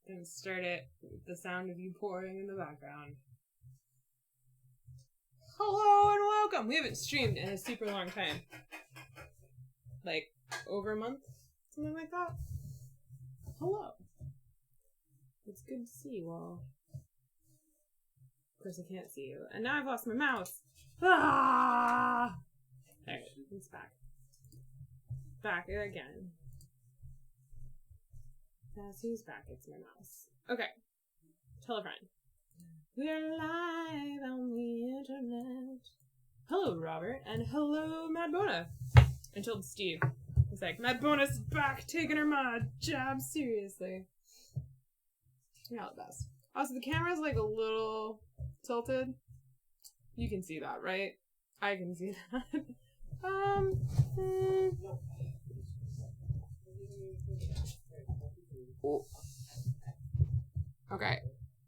Gonna start it with the sound of you pouring in the background. Hello and welcome! We haven't streamed in a super long time. Like, over a month? Something like that? Hello. It's good to see you all. Of course I can't see you. And now I've lost my mouse! Ah! There, it's back. Back again. That's who's back. It's my mouse. Okay. Tell a friend. We're live on the internet. Hello, Robert. And hello, Mad Bona. I told Steve. He's like, Mad Bona's back taking her job seriously. You're all the best. Also, the camera's like a little tilted. You can see that, right? I can see that. Oh. Okay.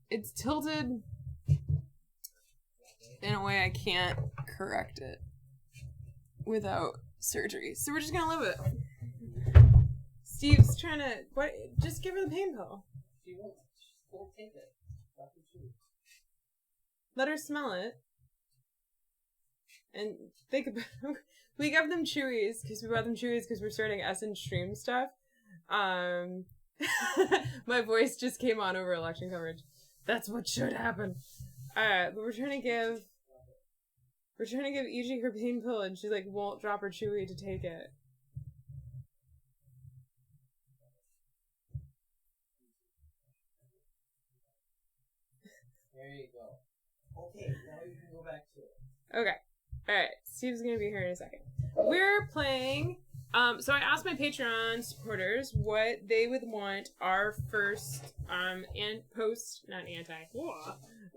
It's tilted in a way I can't correct it without surgery. So we're just gonna live with it. Steve's trying to... What? Just give her the pain pill. She won't. She won't take it. Let her smell it. And think about... We gave them Chewies, because we bought them Chewies because we're starting Essence stream stuff. My voice just came on over election coverage. That's what should happen. But we're trying to give Iji her pain pill, and she like won't drop her Chewy to take it. There you go. Okay, now you can go back to it. Okay. Alright, Steve's gonna be here in a second. We're playing... So I asked my Patreon supporters what they would want our first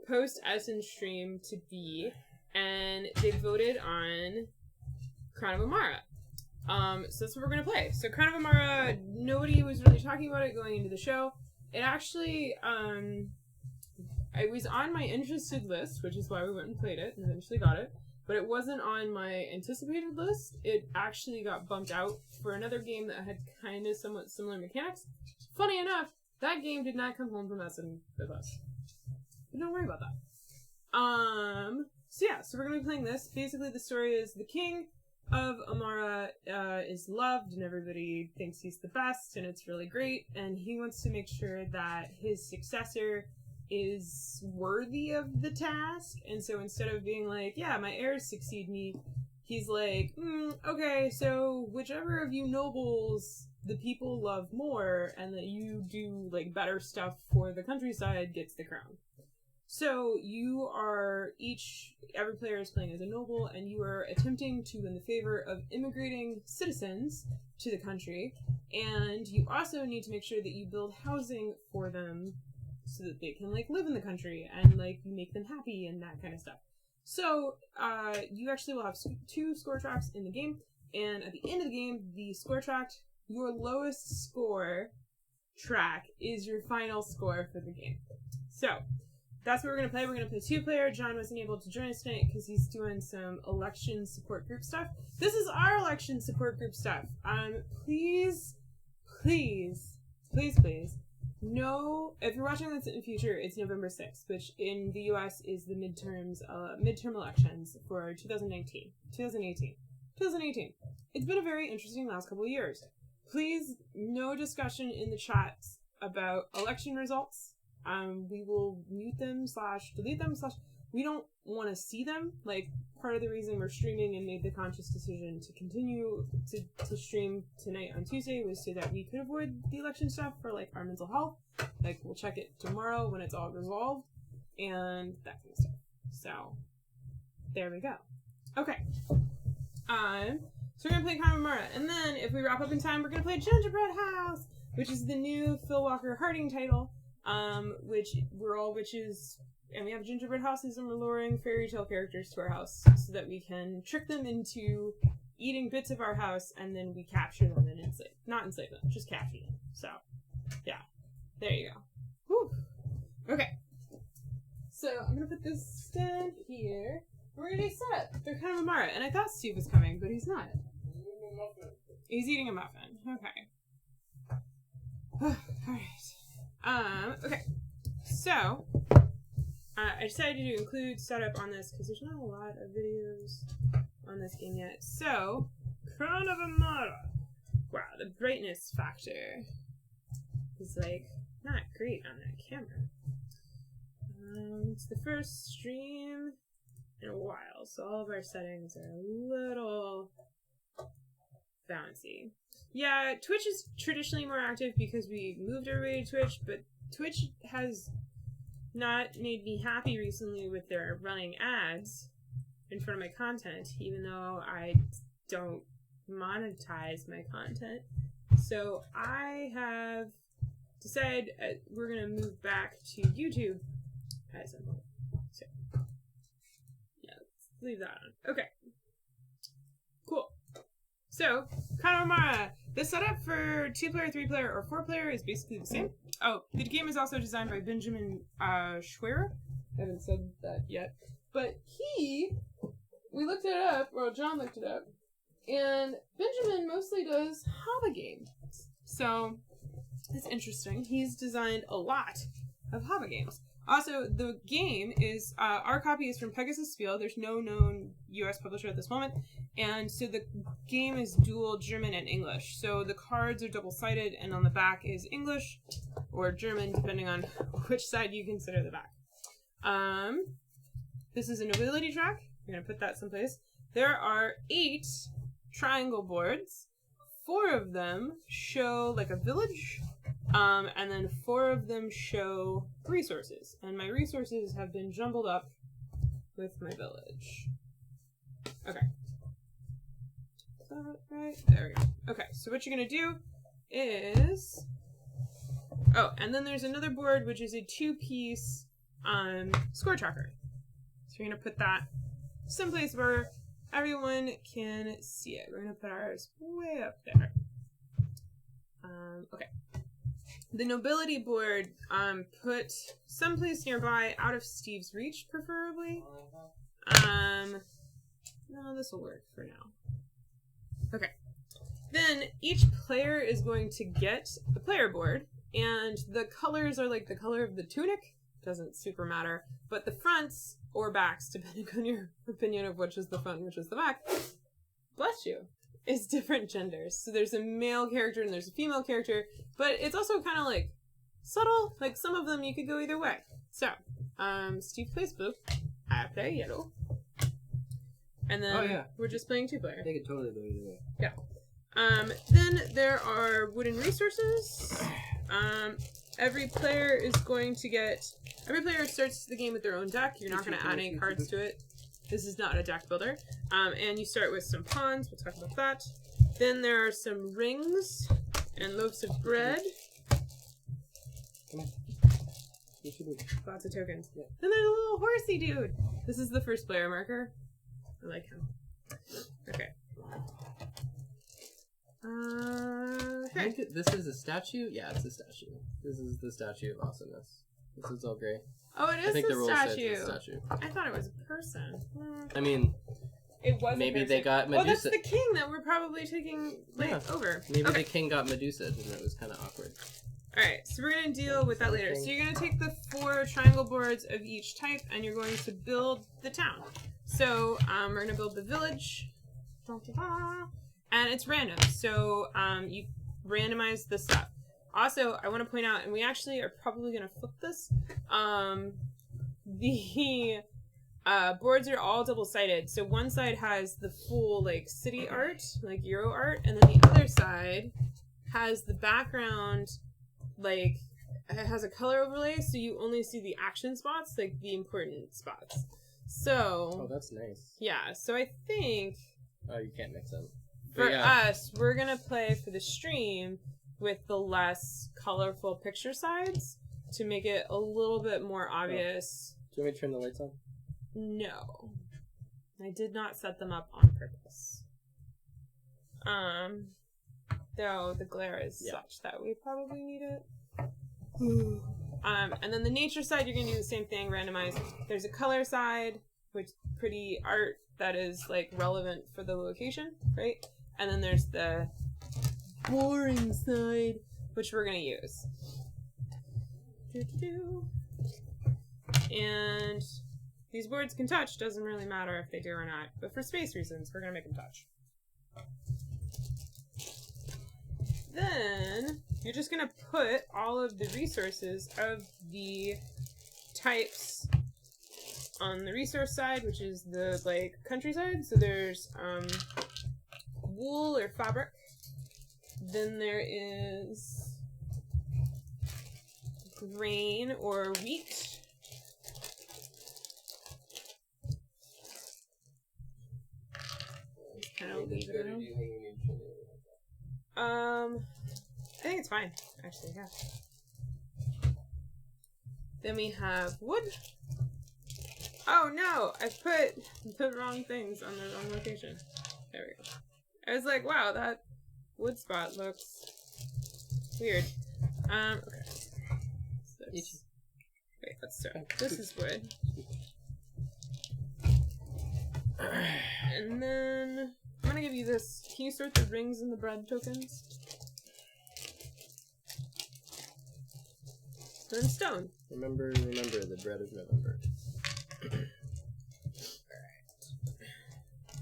post Essence stream to be, and they voted on Crown of Emara. So that's what we're gonna play. So Crown of Emara, nobody was really talking about it going into the show. It actually, I was on my interested list, which is why we went and played it and eventually got it. But it wasn't on my anticipated list. It actually got bumped out for another game that had kind of somewhat similar mechanics. Funny enough, that game did not come home from us and with us. But don't worry about that. So yeah, so we're going to be playing this. Basically, the story is the king of Emara is loved and everybody thinks he's the best and it's really great. And he wants to make sure that his successor is worthy of the task, and so instead of being like, yeah, my heirs succeed me, he's like, okay, so whichever of you nobles the people love more and that you do like better stuff for the countryside gets the crown. So you are every player is playing as a noble, and you are attempting to win the favor of immigrating citizens to the country, and you also need to make sure that you build housing for them so that they can like live in the country and like you make them happy and that kind of stuff. So you actually will have 2 score tracks in the game, and at the end of the game, the score track, your lowest score track is your final score for the game. So that's what we're going to play. We're going to play 2-player. John wasn't able to join us tonight because he's doing some election support group stuff. This is our election support group stuff. Please no, if you're watching this in the future, it's November 6th, which in the US is the midterm elections for 2018. It's been a very interesting last couple of years. Please, no discussion in the chats about election results. We will mute them / delete them / we don't want to see them. Like, part of the reason we're streaming and made the conscious decision to continue to stream tonight on Tuesday was so that we could avoid the election stuff for, like, our mental health. Like, we'll check it tomorrow when it's all resolved, and that kind of stuff. So, there we go. Okay. So we're going to play Crown of Emara, and then, if we wrap up in time, we're going to play Gingerbread House, which is the new Phil Walker Harding title, which we're all witches... And we have gingerbread houses, and we're luring fairy tale characters to our house so that we can trick them into eating bits of our house, and then we capture them and not enslave them, just capture them. So, yeah. There you go. Whew. Okay. So, I'm gonna put this down here. We're gonna do setup. They're kind of Emara, and I thought Steve was coming, but he's not. He's eating a muffin. Okay. Alright. Okay. So, I decided to include setup on this because there's not a lot of videos on this game yet. So, Crown of Emara. Wow, the brightness factor is like not great on that camera. It's the first stream in a while, so all of our settings are a little bouncy. Yeah, Twitch is traditionally more active because we moved everybody to Twitch, but Twitch has not made me happy recently with their running ads in front of my content, even though I don't monetize my content. So I have decided we're going to move back to YouTube at some point. So, yeah, let's leave that on. Okay. Cool. So, Crown of Emara. The setup for 2-player, 3-player, or 4-player is basically the same. Oh, the game is also designed by Benjamin Schwerer. I haven't said that yet. But we looked it up, well, John looked it up, and Benjamin mostly does Hava games. So, it's interesting. He's designed a lot of Hava games. Also, the game is, our copy is from Pegasus Spiel. There's no known US publisher at this moment. And so the game is dual German and English. So the cards are double-sided, and on the back is English or German, depending on which side you consider the back. This is a nobility track. I'm going to put that someplace. There are 8 triangle boards. 4 of them show like a village. And then 4 of them show resources. And my resources have been jumbled up with my village. Okay. Is that right? There we go. Okay, so what you're going to do is... Oh, and then there's another board, which is a 2-piece score tracker. So you're going to put that someplace where everyone can see it. We're going to put ours way up there. Okay. The nobility board, put someplace nearby, out of Steve's reach, preferably. No, this will work for now. Okay. Then each player is going to get a player board, and the colors are like the color of the tunic. Doesn't super matter. But the fronts or backs, depending on your opinion of which is the front and which is the back, bless you, is different genders. So there's a male character and there's a female character, but it's also kind of like subtle. Like some of them you could go either way. So, Steve plays blue, I play yellow, and then we're just playing 2-player. They could totally go either way. Yeah. Then there are wooden resources. Every player starts the game with their own deck. You're not going to add any cards to it. This is not a deck builder. And you start with some pawns. We'll talk about that. Then there are some rings and loaves of bread. Come on. Lots of tokens. Yeah. Then there's a little horsey dude. This is the first player marker. I like him. Okay. I think this is a statue? Yeah, it's a statue. This is the statue of awesomeness. This is all gray. Oh, it is I think the a rule says statue. it's a statue. I thought it was a person. I mean, it was maybe a person. they got Medusa. Oh, that's the king that we're probably taking over. Maybe the king got Medusa and it was kind of awkward. Alright, so we're going to deal with that later. So you're going to take the 4 triangle boards of each type and you're going to build the town. So we're going to build the village. And it's random. So you randomize the stuff. Also, I want to point out, and we actually are probably going to flip this, the boards are all double-sided. So one side has the full like city art, like Euro art, and then the other side has the background, like it has a color overlay, so you only see the action spots, like the important spots. So... Oh, that's nice. Yeah, so I think... Oh, you can't mix them. For us, we're going to play for the stream with the less colorful picture sides to make it a little bit more obvious. Do you want me to turn the lights on? No. I did not set them up on purpose. Though the glare is such that we probably need it. And then the nature side, you're going to do the same thing, randomize. There's a color side, which pretty art that is like relevant for the location, right? And then there's the boring side, which we're going to use. And these boards can touch. Doesn't really matter if they do or not. But for space reasons, we're going to make them touch. Then you're just going to put all of the resources of the types on the resource side, which is the like countryside. So there's wool or fabric. Then there is grain or wheat. Kind of leave it around. I think it's fine, actually, yeah. Then we have wood. Oh no, I put the wrong things on the wrong location. There we go. I was like, wow, that wood spot looks weird. Okay. So wait, let's start. This is wood. And then I'm gonna give you this. Can you sort the rings and the bread tokens? And then stone. Remember, the bread of November.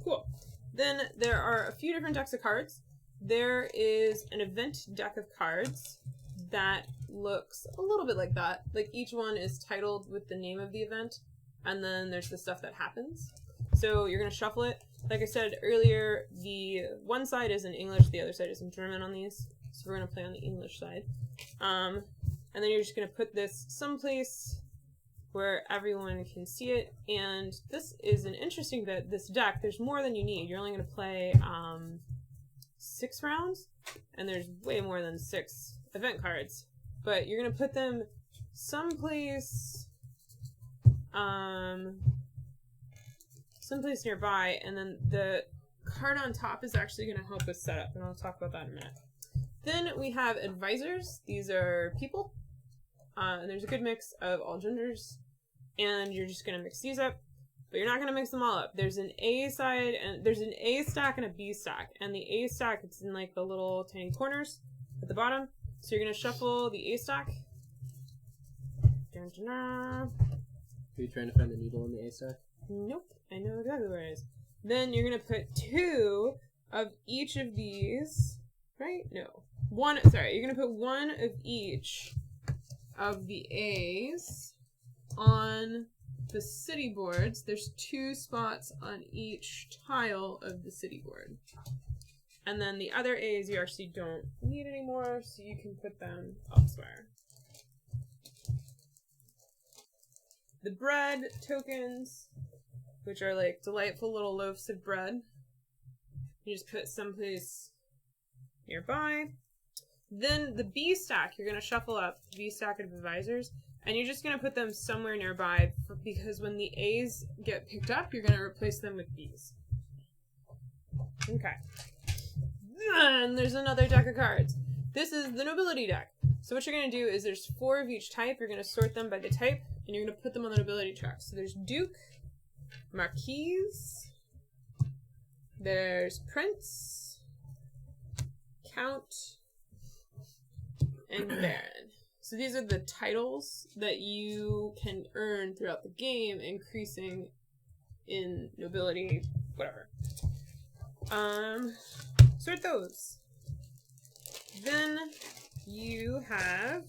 Cool. Then there are a few different decks of cards. There is an event deck of cards that looks a little bit like that. Like each one is titled with the name of the event, and then there's the stuff that happens. So you're going to shuffle it. Like I said earlier, the one side is in English, the other side is in German on these. So we're going to play on the English side. And then you're just going to put this someplace where everyone can see it. And this is an interesting bit. This deck, there's more than you need. You're only going to play 6 rounds, and there's way more than 6 event cards. But you're going to put them someplace nearby, and then the card on top is actually going to help us set up, and I'll talk about that in a minute. Then we have advisors. These are people, and there's a good mix of all genders, and you're just going to mix these up, but you're not going to mix them all up. There's an A side, and there's an A stack and a B stack, and the A stack, it's in like the little tiny corners at the bottom, so you're going to shuffle the A stack. Dun, dun, dun. Are you trying to find the needle in the A stack? Nope, I know exactly where it is. Then you're going to put 2 of each of these, right? No. You're going to put 1 of each of the A's on the city boards. There's 2 spots on each tile of the city board. And then the other A's you actually don't need anymore, so you can put them elsewhere. The bread tokens, which are like delightful little loaves of bread, you just put someplace nearby. Then the B stack, you're going to shuffle up the B stack of advisors, and you're just going to put them somewhere nearby because when the A's get picked up, you're going to replace them with B's. Okay. Then there's another deck of cards. This is the nobility deck. So what you're going to do is there's 4 of each type. You're going to sort them by the type, and you're going to put them on the nobility track. So there's Duke, Marquise, there's Prince, Count, and Baron. So these are the titles that you can earn throughout the game, increasing in nobility, whatever. Sort those. Then you have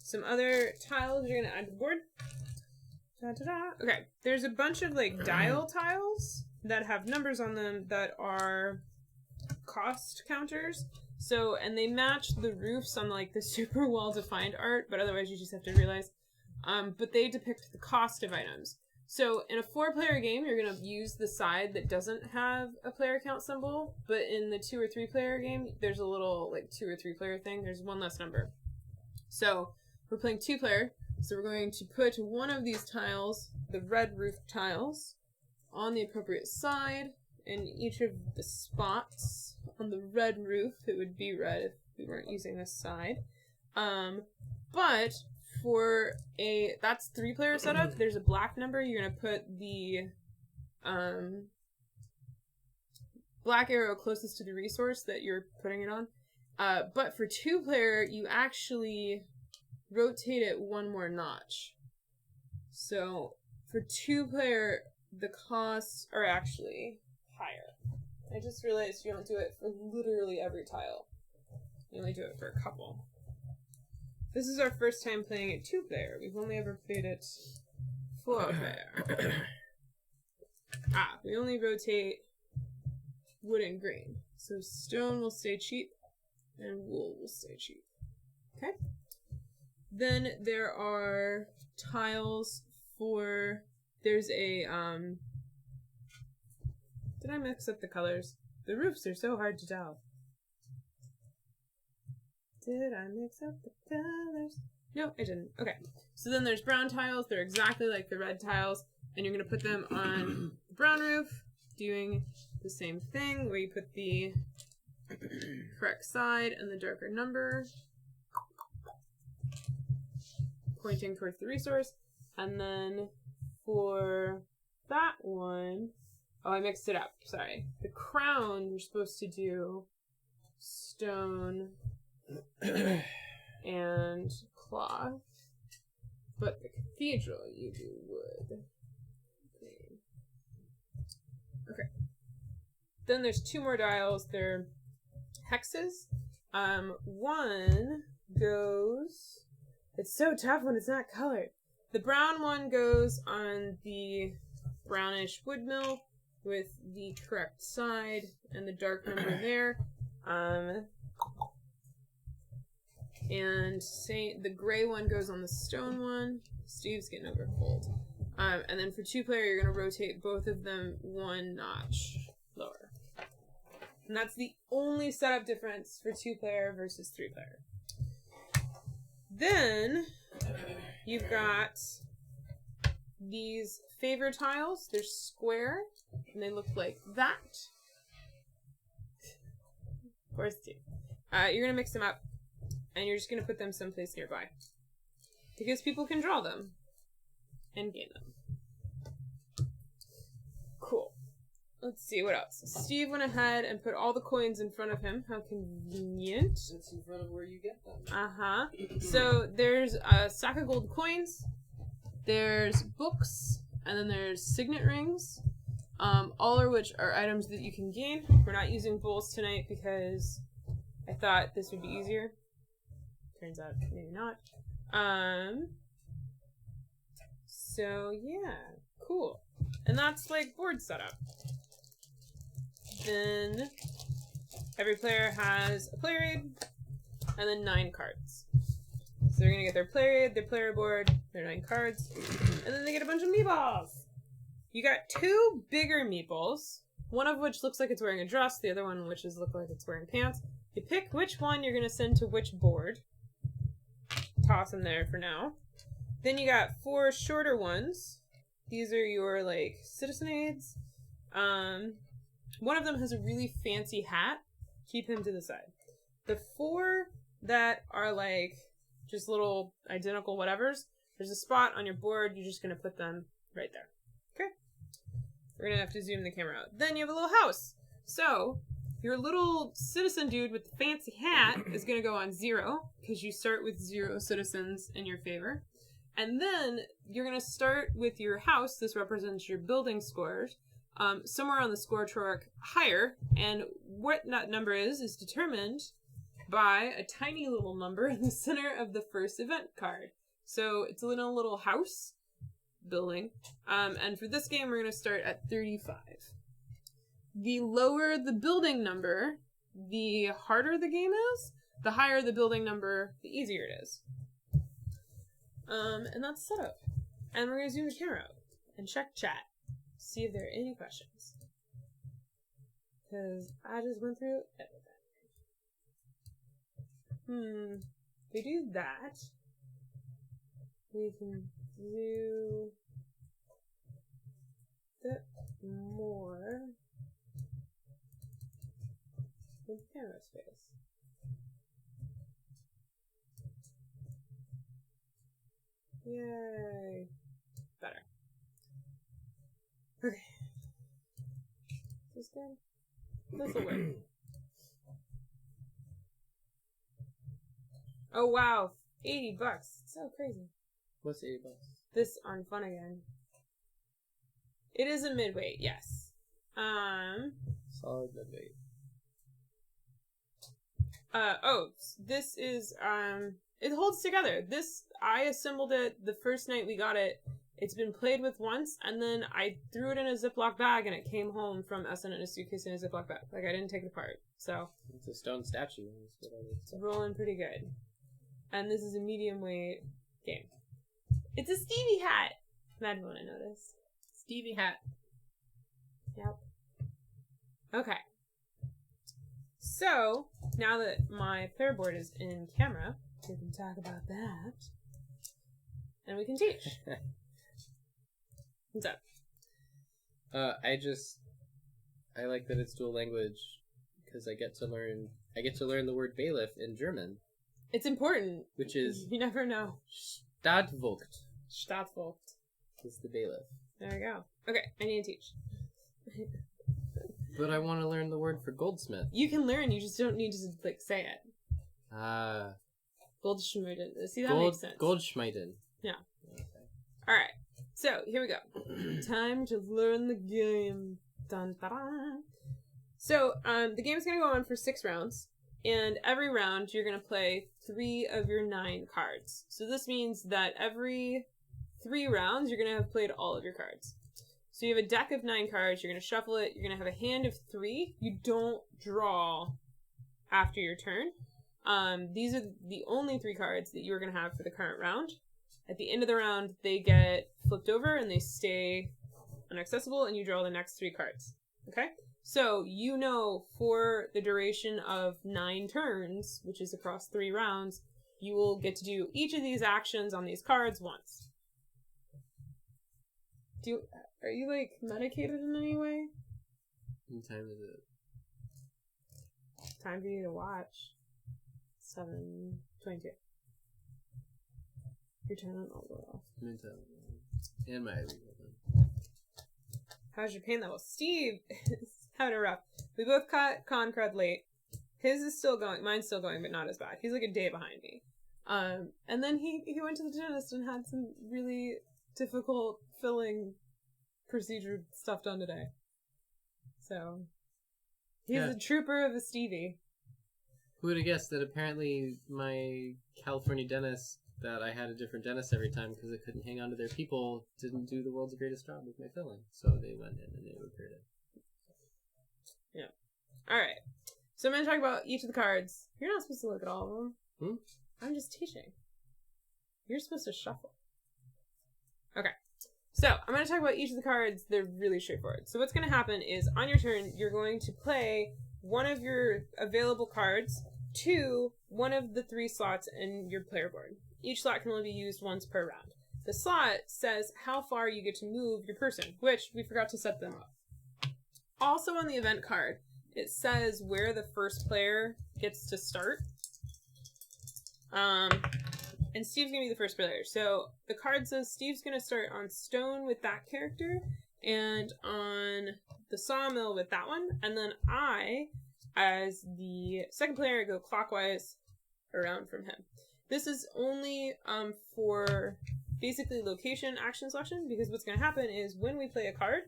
some other tiles you're going to add to the board. Da-da-da. Okay, there's a bunch of like dial tiles that have numbers on them that are cost counters. So, and they match the roofs on like the super well-defined art, but otherwise you just have to realize. But they depict the cost of items. So in a 4-player game, you're going to use the side that doesn't have a player count symbol, but in the 2 or 3-player game, there's a little like 2 or 3-player thing. There's one less number. So we're playing 2-player. So we're going to put one of these tiles, the red roof tiles, on the appropriate side, and each of the spots on the red roof, it would be red if we weren't using this side. But for that's 3-player setup, there's a black number. You're going to put the black arrow closest to the resource that you're putting it on. But for 2-player, you actually rotate it one more notch. So for 2-player, the costs are actually higher. I just realized you don't do it for literally every tile. You only do it for a couple. This is our first time playing it 2-player. We've only ever played it 4-player. We only rotate wood and green. So stone will stay cheap and wool will stay cheap. Okay? Then there are tiles for, there's a, did I mix up the colors? The roofs are so hard to tell. Did I mix up the colors? No, I didn't. Okay. So then there's brown tiles. They're exactly like the red tiles. And you're going to put them on the brown roof, doing the same thing where you put the correct side and the darker number, pointing towards the resource. And then for that one, oh, I mixed it up. Sorry. The crown, you're supposed to do stone and cloth, but the cathedral you do wood. Okay. Then there's 2 more dials. They're hexes. One goes. It's so tough when it's not colored. The brown one goes on the brownish wood mill with the correct side and the dark number there. And the gray one goes on the stone one. Steve's getting over a cold. And then for 2-player, you're going to rotate both of them 1 notch lower. And that's the only setup difference for 2-player versus 3-player. Then you've got these favor tiles. They're square, and they look like that. Of course, too. You're going to mix them up, and you're just going to put them someplace nearby. Because people can draw them and gain them. Cool. Let's see, what else? Steve went ahead and put all the coins in front of him. How convenient. It's in front of where you get them. Uh-huh. So there's a stack of gold coins, there's books, and then there's signet rings, all of which are items that you can gain. We're not using bowls tonight because I thought this would be easier. Turns out maybe not. So yeah, cool. And that's like board setup. Then every player has a player aid and then 9 cards. So they're gonna get their player aid, their player board, their 9 cards, and then they get a bunch of meatballs. You got 2 bigger meatballs, one of which looks like it's wearing a dress, the other one which looks like it's wearing pants. You pick which one you're gonna send to which board. Toss them there for now. Then you got 4 shorter ones. These are your like citizen aids. One of them has a really fancy hat. Keep him to the side. The 4 that are like just little identical whatevers, there's a spot on your board. You're just gonna put them right there. Okay. We're gonna have to zoom the camera out. Then you have a little house. So your little citizen dude with the fancy hat is gonna go on 0 because you start with 0 citizens in your favor. And then you're going to start with your house. This represents your building scores. Somewhere on the score chart higher. And what that number is determined by a tiny little number in the center of the first event card. So it's a little house building. And for this game, we're going to start at 35. The lower the building number, the harder the game is. The higher the building number, the easier it is. And that's set up. And we're going to zoom the camera out and check chat. See if there are any questions. Because I just went through everything. If we do that, we can do that more with camera space. Yay. Better. Okay. Is this good? This'll work. Oh wow. $80. So crazy. What's $80? This on Fun Again. It is a midweight, yes. Solid midweight. This is, it holds together. This, I assembled it the first night we got it. It's been played with once, and then I threw it in a Ziploc bag, and it came home from Essen in a suitcase in a Ziploc bag. Like, I didn't take it apart. So It's a stone statue. it's rolling pretty good. And this is a medium weight game. It's a Stevie hat! Mad when I noticed. Stevie hat. Yep. Okay. So, now that my player board is in camera, we can talk about that. And we can teach. What's up? I like that it's dual language because I get to learn the word bailiff in German, It's important. which is You never know. Stadtvogt Stadtvogt. is the bailiff. There we go. Okay, I need to teach. But I want to learn the word for goldsmith. You can learn, you just don't need to, like, say it. Ah. Goldschmieden. See, that makes sense. Goldschmieden. Yeah. Okay. Alright, so, here we go. Time to learn the game. Dun, dun, dun. So, the game's gonna go on for 6 rounds, and every round you're gonna play 3 of your 9 cards. So this means that every 3 rounds you're gonna have played all of your cards. So you have a deck of 9 cards, you're gonna shuffle it, you're gonna have a hand of 3. You don't draw after your turn. These are the only 3 cards that you're gonna have for the current round. At the end of the round, they get flipped over and they stay inaccessible, and you draw the next 3 cards. Okay? So, you know, for the duration of 9 turns, which is across 3 rounds, you will get to do each of these actions on these cards once. Are you, like, medicated in any way? What time is it? Time for you to watch. 7:22. Your turn on all off. Mental. And my How's your pain level? Steve is having a rough. We both caught con crud late. His is still going. Mine's still going, but not as bad. He's like a day behind me. And then he went to the dentist and had some really difficult filling procedure stuff done today. So he's a trooper of a Stevie. Who would have guessed that apparently my California dentist, that I had a different dentist every time because I couldn't hang on to their people, didn't do the world's greatest job with my filling. So they went in and they repaired it. Yeah. Alright. So I'm going to talk about each of the cards. You're not supposed to look at all of them. I'm just teaching. You're supposed to shuffle. Okay. So I'm going to talk about each of the cards. They're really straightforward. So what's going to happen is on your turn, you're going to play one of your available cards to one of the 3 slots in your player board. Each slot can only be used once per round. The slot says how far you get to move your person, which we forgot to set them up. Also on the event card, it says where the first player gets to start. And Steve's going to be the first player. So the card says Steve's going to start on stone with that character and on the sawmill with that one. And then I, as the second player, go clockwise around from him. This is only for basically location action selection, because what's going to happen is when we play a card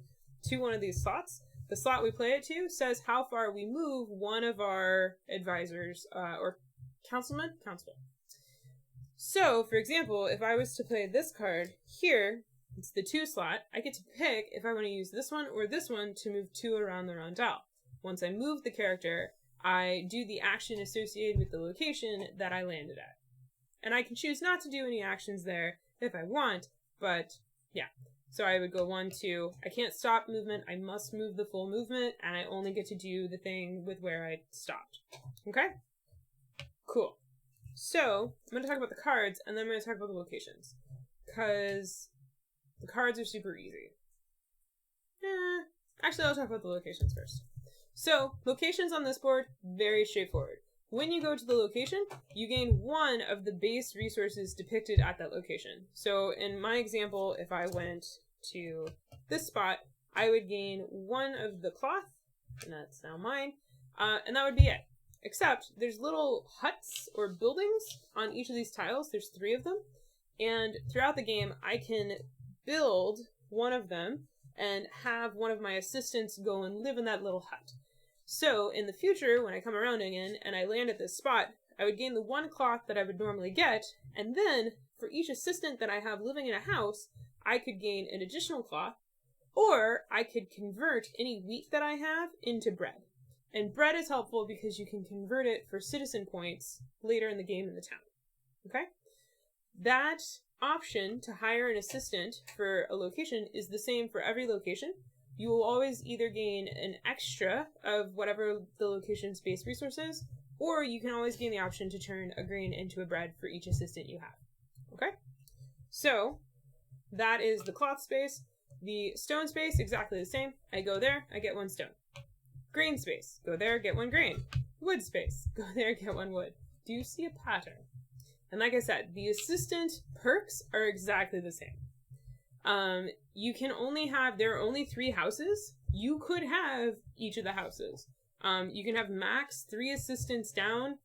to one of these slots, the slot we play it to says how far we move one of our advisors or councilman. So, for example, if I was to play this card here, it's the 2 slot, I get to pick if I want to use this one or this one to move 2 around the rondel. Once I move the character, I do the action associated with the location that I landed at. And I can choose not to do any actions there if I want, but yeah. So I would go 1, 2. I can't stop movement. I must move the full movement, and I only get to do the thing with where I stopped. Okay? Cool. So, I'm going to talk about the cards, and then I'm going to talk about the locations. Because the cards are super easy. Actually, I'll talk about the locations first. So, locations on this board, very straightforward. When you go to the location, you gain 1 of the base resources depicted at that location. So in my example, if I went to this spot, I would gain 1 of the cloth, and that's now mine, and that would be it. except there's little huts or buildings on each of these tiles. There's 3 of them. And throughout the game, I can build one of them and have one of my assistants go and live in that little hut. So in the future, when I come around again and I land at this spot, I would gain the 1 cloth that I would normally get, and then for each assistant that I have living in a house, I could gain an additional cloth, or I could convert any wheat that I have into bread. And bread is helpful because you can convert it for citizen points later in the game in the town. Okay? That option to hire an assistant for a location is the same for every location. You will always either gain an extra of whatever the location's base resource is, or you can always gain the option to turn a grain into a bread for each assistant you have. Okay? So, that is the cloth space. The stone space, exactly the same. I go there, I get 1 stone. Grain space, go there, get 1 grain. Wood space, go there, get 1 wood. Do you see a pattern? And like I said, the assistant perks are exactly the same. You can only have, there are only 3 houses. You could have each of the houses. You can have max 3 assistants down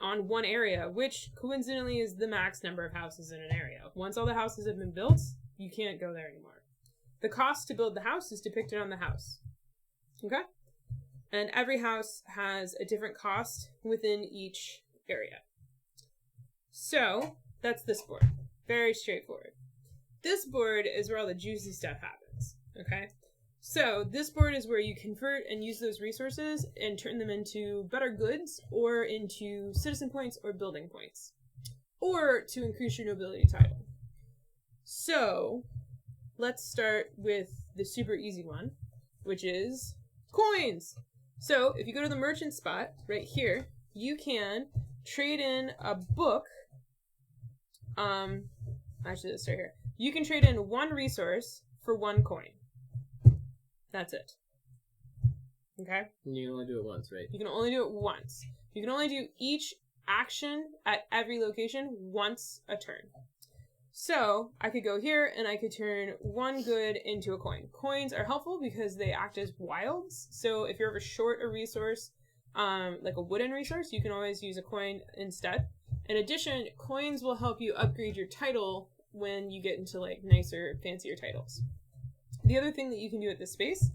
on 1 area, which coincidentally is the max number of houses in an area. Once all the houses have been built, you can't go there anymore. The cost to build the house is depicted on the house. Okay? And every house has a different cost within each area. So, that's this board. Very straightforward. This board is where all the juicy stuff happens. Okay? So, this board is where you convert and use those resources and turn them into better goods or into citizen points or building points. Or to increase your nobility title. So, let's start with the super easy one, which is coins! So, if you go to the merchant spot right here, you can trade in a book. Actually, let's start here. You can trade in 1 resource for 1 coin. That's it. Okay? And you can only do it once, right? You can only do it once. You can only do each action at every location once a turn. So, I could go here and I could turn 1 good into a coin. Coins are helpful because they act as wilds. So, if you're ever short a resource, like a wooden resource, you can always use a coin instead. In addition, coins will help you upgrade your title when you get into like nicer, fancier titles. The other thing that you can do at this space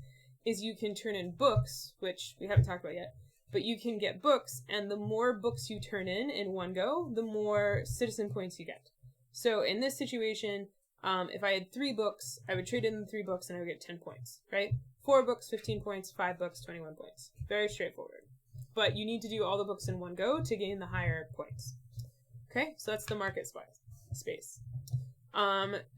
is you can turn in books, which we haven't talked about yet, but you can get books, and the more books you turn in one go, the more citizen points you get. So in this situation, if I had 3 books, I would trade in the 3 books and I would get 10 points, right? 4 books, 15 points, 5 books, 21 points. Very straightforward. But you need to do all the books in one go to gain the higher points. Okay, so that's the market space.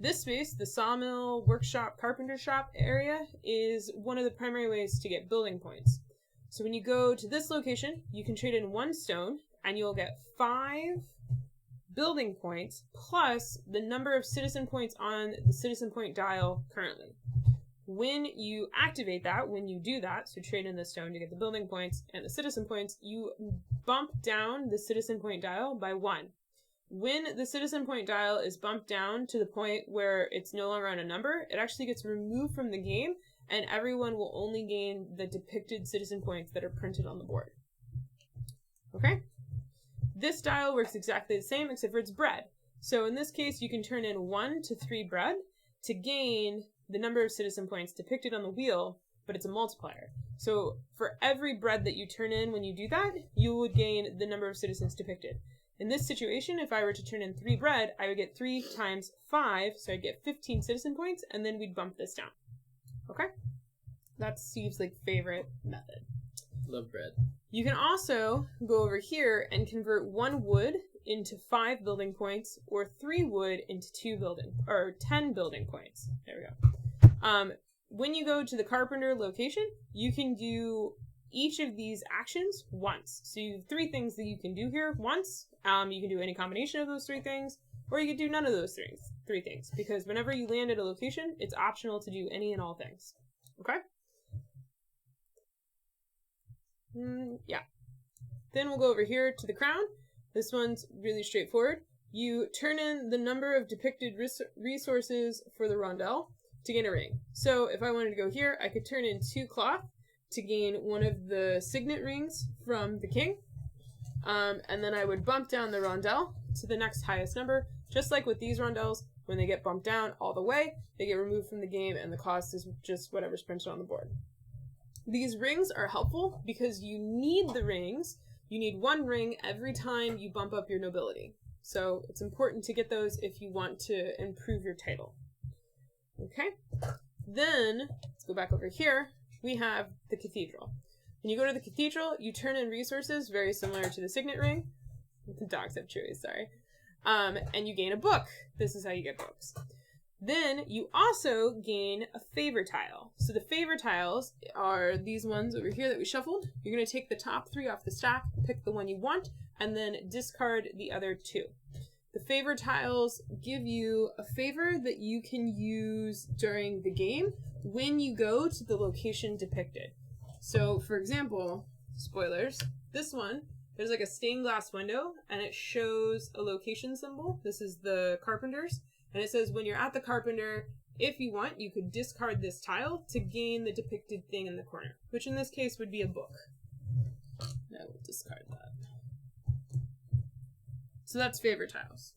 This space, the sawmill, workshop, carpenter shop area, is one of the primary ways to get building points. So when you go to this location, you can trade in 1 stone, and you'll get 5 building points, plus the number of citizen points on the citizen point dial currently. When you activate that, when you do that, so trade in the stone to get the building points and the citizen points, you bump down the citizen point dial by 1. When the citizen point dial is bumped down to the point where it's no longer on a number, it actually gets removed from the game, and everyone will only gain the depicted citizen points that are printed on the board. Okay? This dial works exactly the same, except for it's bread. So in this case, you can turn in 1 to 3 bread to gain the number of citizen points depicted on the wheel, but it's a multiplier. So for every bread that you turn in when you do that, you would gain the number of citizens depicted. In this situation, if I were to turn in 3 bread, I would get 3 times 5, so I'd get 15 citizen points, and then we'd bump this down. Okay? That's Steve's favorite method. Love bread. You can also go over here and convert 1 wood into 5 building points, or 3 wood into 10 building points. There we go. When you go to the carpenter location, you can do each of these actions once. So you have 3 things that you can do here once. You can do any combination of those 3 things, or you can do none of those 3 things, because whenever you land at a location, it's optional to do any and all things. Okay? Yeah. Then we'll go over here to the crown. This one's really straightforward. You turn in the number of depicted resources for the rondelle to gain a ring. So if I wanted to go here, I could turn in 2 cloth to gain one of the signet rings from the king. And then I would bump down the rondelle to the next highest number. Just like with these rondelles, when they get bumped down all the way, they get removed from the game and the cost is just whatever's printed on the board. These rings are helpful because you need the rings. You need one ring every time you bump up your nobility. So it's important to get those if you want to improve your title. Okay? Then, let's go back over here. We have the cathedral. When you go to the cathedral, you turn in resources very similar to the signet ring. The dogs have chewies, sorry. And you gain a book. This is how you get books. Then you also gain a favor tile. So the favor tiles are these ones over here that we shuffled. You're going to take the top 3 off the stack, pick the one you want, and then discard the other 2. The favor tiles give you a favor that you can use during the game when you go to the location depicted. So, for example, spoilers, this one, there's like a stained glass window and it shows a location symbol. This is the carpenter's. And it says when you're at the carpenter, if you want, you could discard this tile to gain the depicted thing in the corner, which in this case would be a book. I will discard that. So that's favor tiles.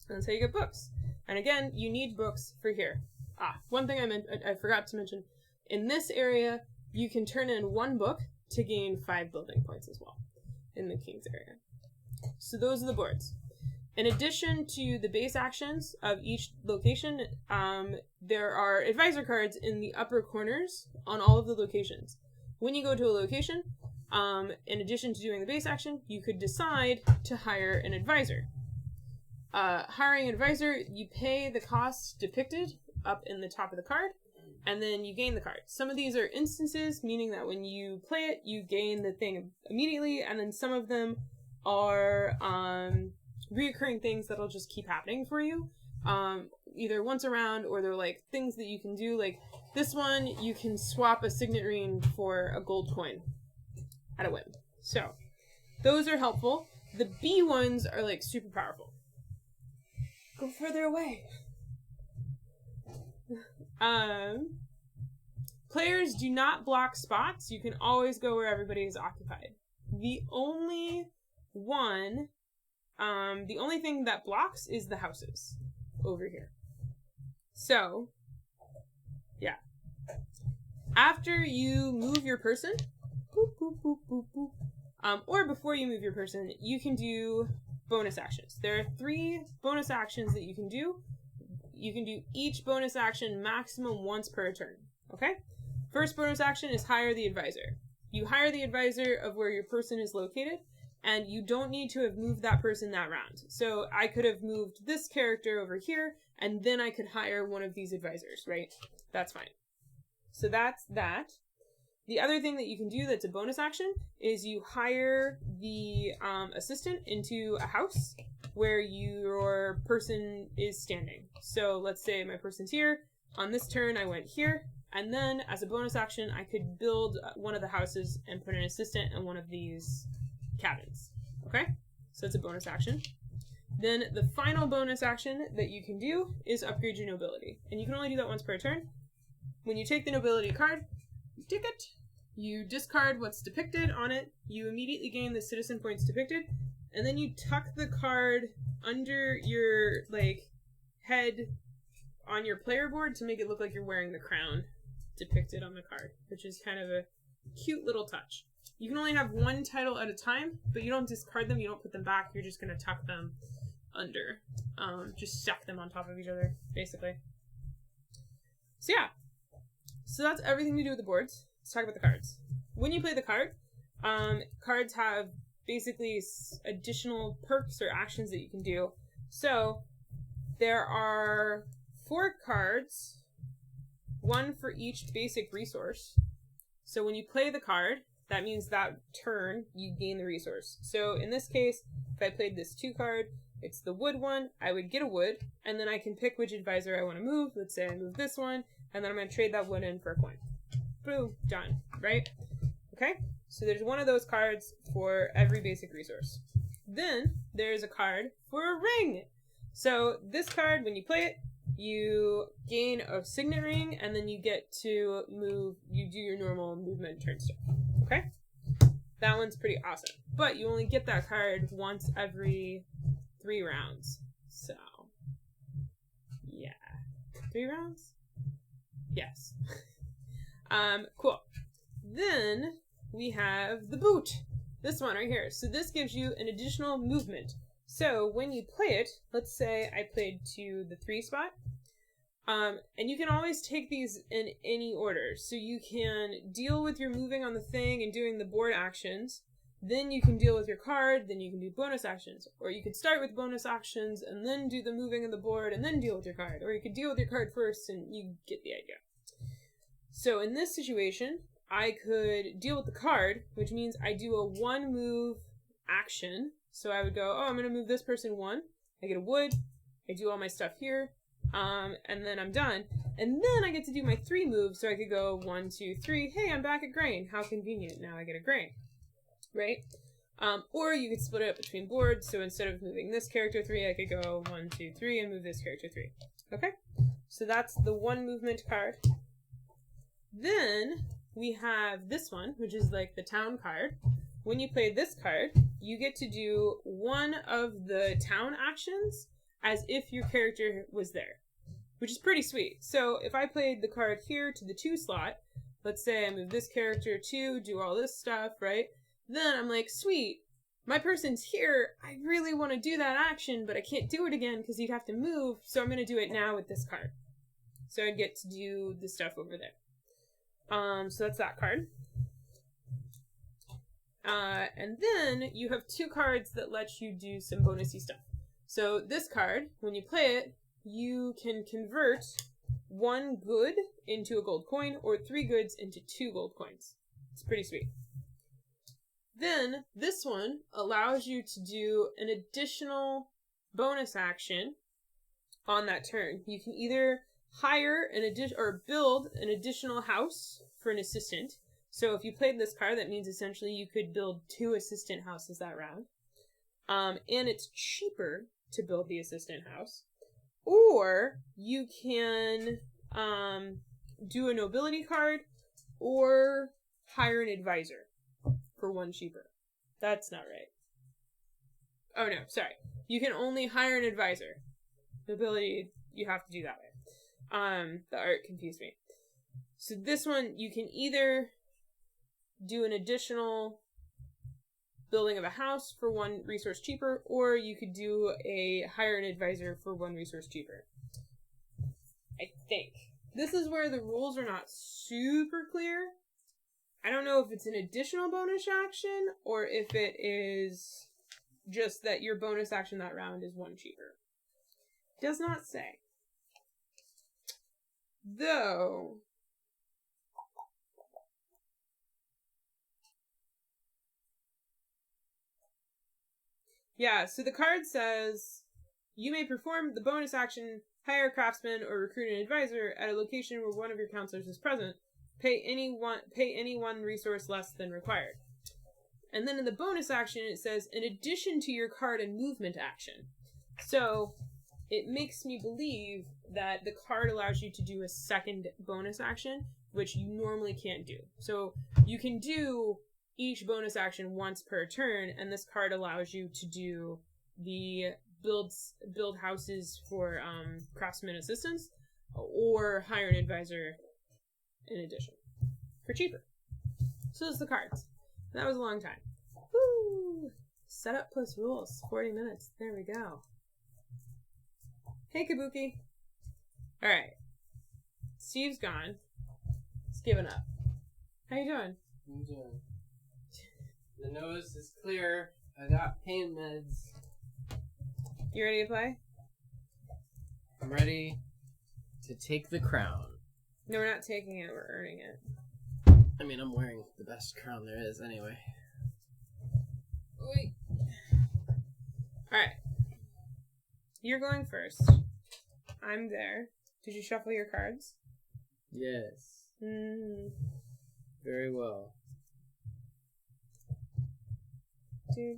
That's how you get books. And again, you need books for here. One thing I forgot to mention. In this area, you can turn in 1 book to gain 5 building points as well in the king's area. So those are the boards. In addition to the base actions of each location, there are advisor cards in the upper corners on all of the locations. When you go to a location, in addition to doing the base action, you could decide to hire an advisor. Hiring an advisor, you pay the cost depicted up in the top of the card, and then you gain the card. Some of these are instances, meaning that when you play it, you gain the thing immediately, and then some of them are reoccurring things that'll just keep happening for you, either once around, or they're like things that you can do. Like this one, you can swap a signet ring for a gold coin at a whim. So those are helpful. The B ones are like super powerful. Go further away. Players do not block spots. You can always go where everybody is occupied. The only thing that blocks is the houses over here. So, yeah. After you move your person, boop, boop, boop, boop, boop, or before you move your person, you can do bonus actions. There are 3 bonus actions that you can do. You can do each bonus action maximum once per turn. Okay? First bonus action is hire the advisor. You hire the advisor of where your person is located, and you don't need to have moved that person that round. So I could have moved this character over here, and then I could hire one of these advisors, right? That's fine. So that's that. The other thing that you can do that's a bonus action is you hire the assistant into a house where your person is standing. So let's say my person's here. On this turn, I went here. And then as a bonus action, I could build one of the houses and put an assistant in one of these cabins. Okay? So it's a bonus action. Then the final bonus action that you can do is upgrade your nobility. And you can only do that once per turn. When you take the nobility card, you take it, you discard what's depicted on it, you immediately gain the citizen points depicted, and then you tuck the card under your head on your player board to make it look like you're wearing the crown depicted on the card, which is kind of a cute little touch. You can only have 1 title at a time, but you don't discard them, you don't put them back, you're just going to tuck them under. Just stack them on top of each other, basically. So yeah. So that's everything to do with the boards. Let's talk about the cards. When you play the card, cards have basically additional perks or actions that you can do. So there are 4 cards, 1 for each basic resource. So when you play the card, that means that turn you gain the resource. So in this case, if I played this 2 card, it's the wood one, I would get a wood, and then I can pick which advisor I want to move. Let's say I move this one, and then I'm going to trade that wood in for a coin. Boom, done, right? Okay, so there's 1 of those cards for every basic resource. Then there's a card for a ring. So this card, when you play it, you gain a signet ring, and then you get to move. You do your normal movement turn stuff. Okay? That one's pretty awesome. But you only get that card once every 3 rounds. So, yeah. 3 rounds? Yes. Cool. Then we have the boot. This one right here. So this gives you an additional movement. So when you play it, let's say I played to the 3 spot. And you can always take these in any order. So you can deal with your moving on the thing and doing the board actions. Then you can deal with your card. Then you can do bonus actions. Or you could start with bonus actions and then do the moving of the board and then deal with your card. Or you could deal with your card first, and you get the idea. So in this situation, I could deal with the card, which means I do a 1 move action. So I would go, oh, I'm going to move this person 1. I get a wood. I do all my stuff here. And then I'm done. And then I get to do my 3 moves, so I could go 1, 2, 3. Hey, I'm back at grain. How convenient. Now I get a grain. Right? Or you could split it up between boards, so instead of moving this character 3, I could go 1, 2, 3, and move this character 3. Okay? So that's the 1 movement card. Then we have this one, which is like the town card. When you play this card, you get to do one of the town actions as if your character was there, which is pretty sweet. So if I played the card here to the 2 slot, let's say I move this character 2, do all this stuff, right? Then I'm like, sweet, my person's here. I really want to do that action, but I can't do it again because you'd have to move, so I'm going to do it now with this card. So I'd get to do the stuff over there. So that's that card. And then you have 2 cards that let you do some bonusy stuff. So this card, when you play it, you can convert 1 good into a gold coin or 3 goods into 2 gold coins. It's pretty sweet. Then this one allows you to do an additional bonus action on that turn. You can either hire an addition or build an additional house for an assistant. So if you played this card, that means essentially you could build 2 assistant houses that round. And it's cheaper to build the assistant house. Or you can do a nobility card or hire an advisor for 1 cheaper. That's not right. Oh no, sorry. You can only hire an advisor. Nobility, you have to do that way. The art confused me. So this one, you can either do an additional building of a house for 1 resource cheaper, or you could do a hire an advisor for 1 resource cheaper. I think. This is where the rules are not super clear. I don't know if it's an additional bonus action, or if it is just that your bonus action that round is 1 cheaper. Does not say. Though, yeah, so the card says, you may perform the bonus action, hire a craftsman, or recruit an advisor at a location where one of your counselors is present. Pay any one resource less than required. And then in the bonus action, it says, in addition to your card and movement action. So it makes me believe that the card allows you to do a second bonus action, which you normally can't do. So you can do each bonus action once per turn, and this card allows you to do the build houses for craftsman assistants, or hire an advisor in addition for cheaper. So those are the cards. That was a long time. Woo! Setup plus rules, 40 minutes. There we go. Hey, Kabuki. Alright. Steve's gone. He's given up. How you doing? I'm doing. The nose is clear. I got pain meds. You ready to play? I'm ready to take the crown. No, we're not taking it. We're earning it. I mean, I'm wearing the best crown there is anyway. Wait. Alright. You're going first. I'm there. Did you shuffle your cards? Yes. Very well. Do.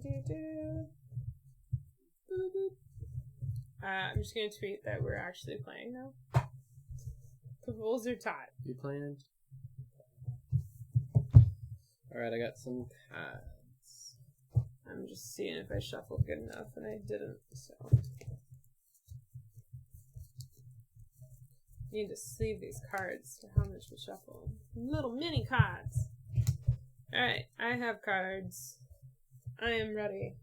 Boop, boop. I'm just gonna tweet that we're actually playing now. The rules are taught. You playing? Alright, I got some cards. I'm just seeing if I shuffled good enough, and I didn't, so. Need to sleeve these cards to how much we shuffle. Little mini cards. Alright, I have cards. I am ready.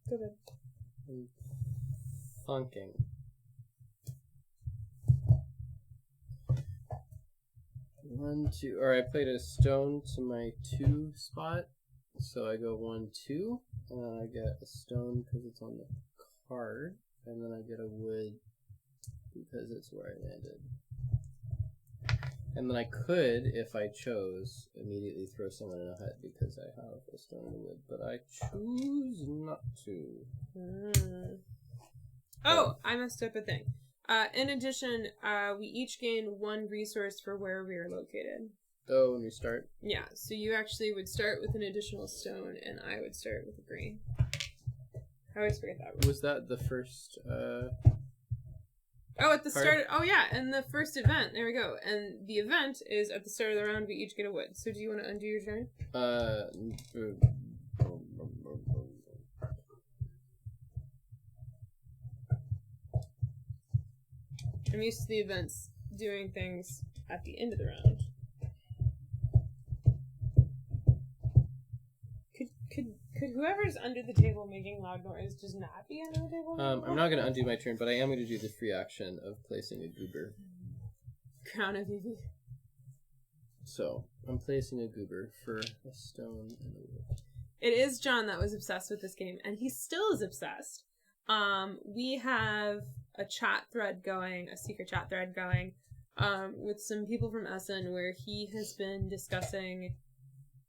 Go ahead. Funking. One, two. Alright, I played a stone to my 2 spot. So I go 1, 2. And then I get a stone because it's on the card. And then I get a wood because it's where I landed. And then I could, if I chose, immediately throw someone in a hut because I have a stone and a wood. But I choose not to. Oh, I messed up a thing. In addition, we each gain 1 resource for where we are located. Oh, when we start? Yeah, so you actually would start with an additional stone, and I would start with a green. I always forget that rule. Was that the first, Oh, at the card? start... Oh, yeah, and the first event. There we go. And the event is at the start of the round, we each get a wood. So do you want to undo your turn? I'm used to the events doing things at the end of the round. Could whoever's under the table making loud noise just not be under the table? I'm not going to undo my turn, but I am going to do the free action of placing a goober. Crown of Evie. So, I'm placing a goober for a stone and a wood. It is John that was obsessed with this game, and he still is obsessed. We have a chat thread going, a secret chat thread going, with some people from Essen where he has been discussing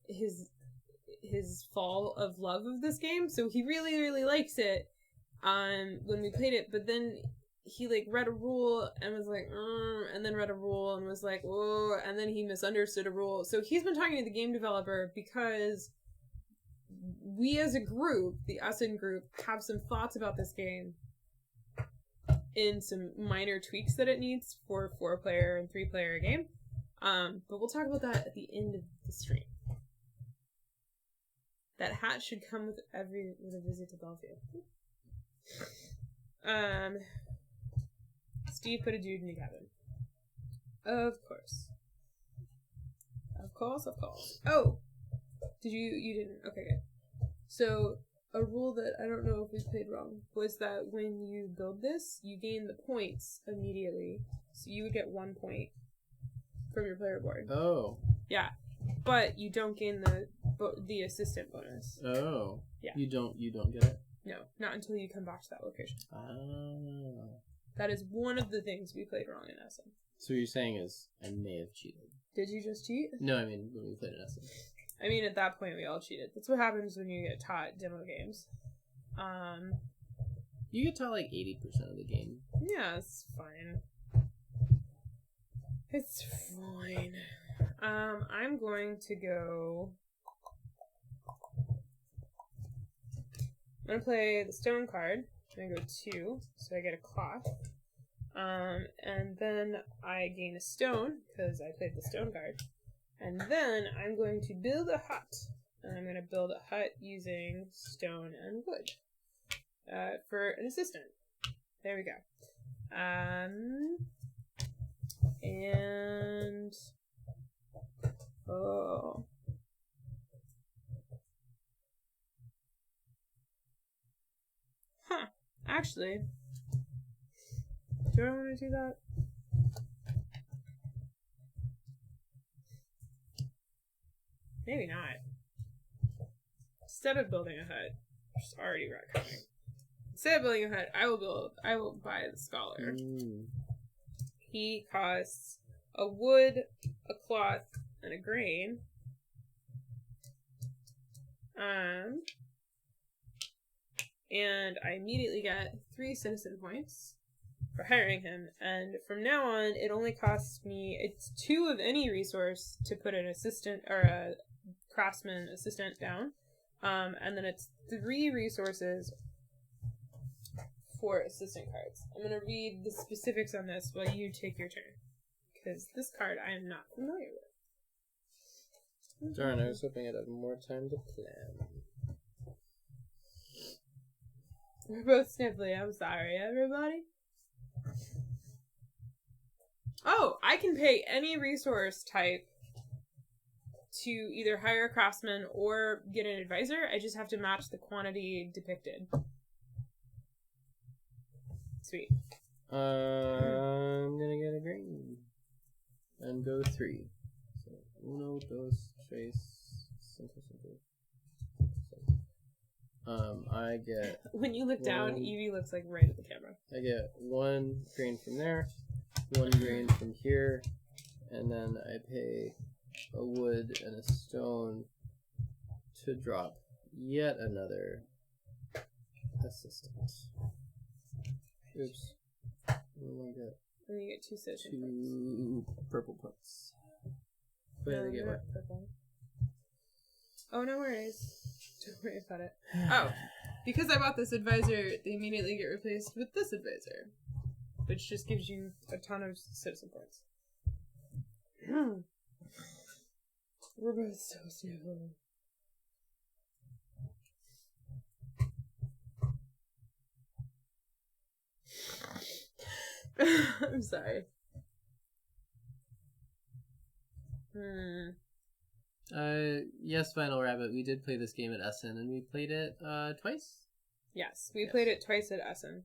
his fall of love of this game. So he really, really likes it when we played it, but then he read a rule and was like, and then read a rule and was like, oh, and then he misunderstood a rule. So he's been talking to the game developer because we as a group, the Essen group, have some thoughts about this game in some minor tweaks that it needs for a 4-player and 3-player game. But we'll talk about that at the end of the stream. That hat should come with a visit to Bellevue. Steve put a dude in a cabin. Of course. Of course. Oh! You didn't. Okay, good. So, a rule that I don't know if we played wrong was that when you build this, you gain the points immediately. So you would get 1 point from your player board. Oh. Yeah. But you don't gain the assistant bonus. Oh. Yeah. You don't get it? No, not until you come back to that location. Ah. That is one of the things we played wrong in Essen. So what you're saying is, I may have cheated. Did you just cheat? No, I mean, when we played in Essen. I mean, at that point, we all cheated. That's what happens when you get taught demo games. You get taught 80% of the game. Yeah, it's fine. It's fine. I'm going to go... I'm going to play the stone card. I'm going to go 2, so I get a cloth. And then I gain a stone, because I played the stone card. And then I'm going to build a hut. And I'm going to build a hut using stone and wood. For an assistant. There we go. And... Oh... Huh. Actually, do I want to do that? Maybe not. Instead of building a hut, which is already retconning. Instead of building a hut, I will buy the scholar. Mm. He costs a wood, a cloth, and a grain. and I immediately get 3 citizen points for hiring him. And from now on, it only costs me, it's 2 of any resource to put an assistant or a craftsman assistant down. And then it's 3 resources for assistant cards. I'm going to read the specifics on this while you take your turn, because this card I am not familiar with. Darn, I was hoping I'd have more time to plan. We're both sniffly. I'm sorry, everybody. Oh, I can pay any resource type to either hire a craftsman or get an advisor. I just have to match the quantity depicted. Sweet. I'm gonna get a green and go 3. So 1, 2, 3, 5, 6. I get. When you look down, 1. Evie looks like right at the camera. I get 1 grain from there, 1 grain from here, and then I pay a wood and a stone to drop yet another assistant. Oops. And you get 2 citizen points. 2 purple points. But I get what? Purple. Oh, no worries. Don't worry about it. Oh, because I bought this advisor, they immediately get replaced with this advisor, which just gives you a ton of citizen points. We're both so sniffly. I'm sorry. Yes, Final Rabbit, we did play this game at Essen, and we played it, twice? Yes, we played it twice at Essen.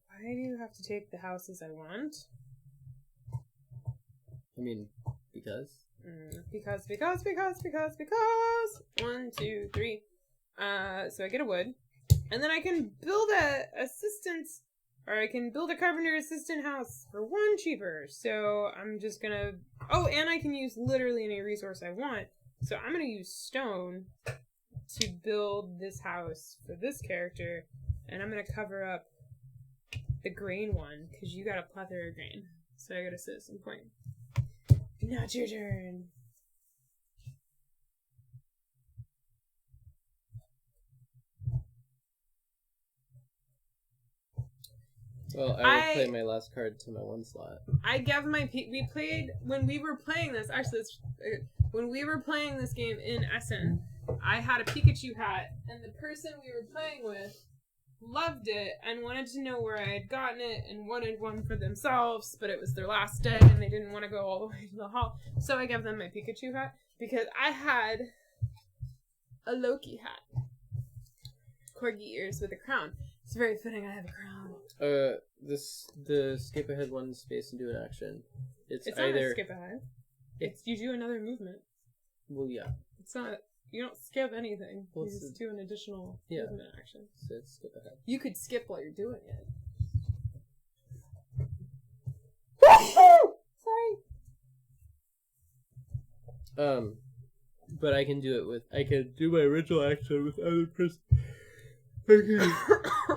Why do you have to take the houses I want? I mean, because? Because. 1, 2, 3. So I get a wood. And then I can build I can build a carpenter assistant house for 1 cheaper. So I'm just gonna... Oh, and I can use literally any resource I want. So I'm gonna use stone to build this house for this character. And I'm gonna cover up the grain one, because you got a plethora of grain. So I got a citizen point. Now it's your turn. Well, I will play my last card to my 1 slot. I gave my... We played... When we were playing this... Actually, when we were playing this game in Essen, I had a Pikachu hat, and the person we were playing with loved it and wanted to know where I had gotten it and wanted one for themselves, but it was their last day and they didn't want to go all the way to the hall. So I gave them my Pikachu hat because I had a Loki hat. Corgi ears with a crown. It's very fitting I have a crown. The skip ahead 1 space and do an action. It's not either... a skip ahead. It's you do another movement. Well, yeah. It's not... You don't skip anything. Well, you just do an additional movement action. So it's skip ahead. You could skip while you're doing it. Sorry. But I can do it with... I can do my original action with other person. I can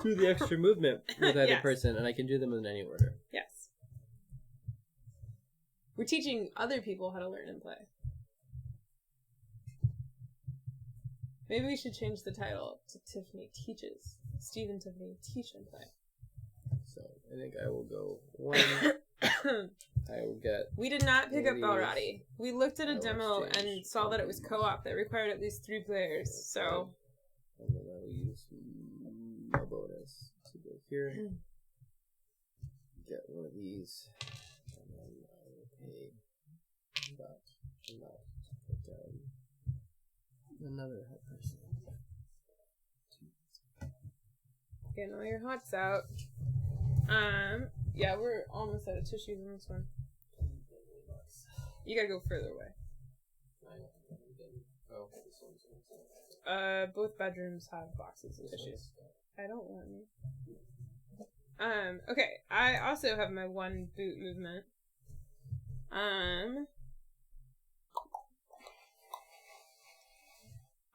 do the extra movement with either person, and I can do them in any order. Yes. We're teaching other people how to learn and play. Maybe we should change the title to Tiffany Teaches. Steve and Tiffany teach and play. So, I think I will go 1. I will get... We did not pick up Balrati. We looked at a I will demo exchange and saw that it was co-op that required at least 3 players, so... And then I will use my bonus to go here. Get one of these. And then I will pay that amount to put down another head person. Getting all your hots out. Yeah, we're almost out of tissues in this one. You gotta go further away. Both bedrooms have boxes of tissues. I don't want any. Okay, I also have my 1 boot movement.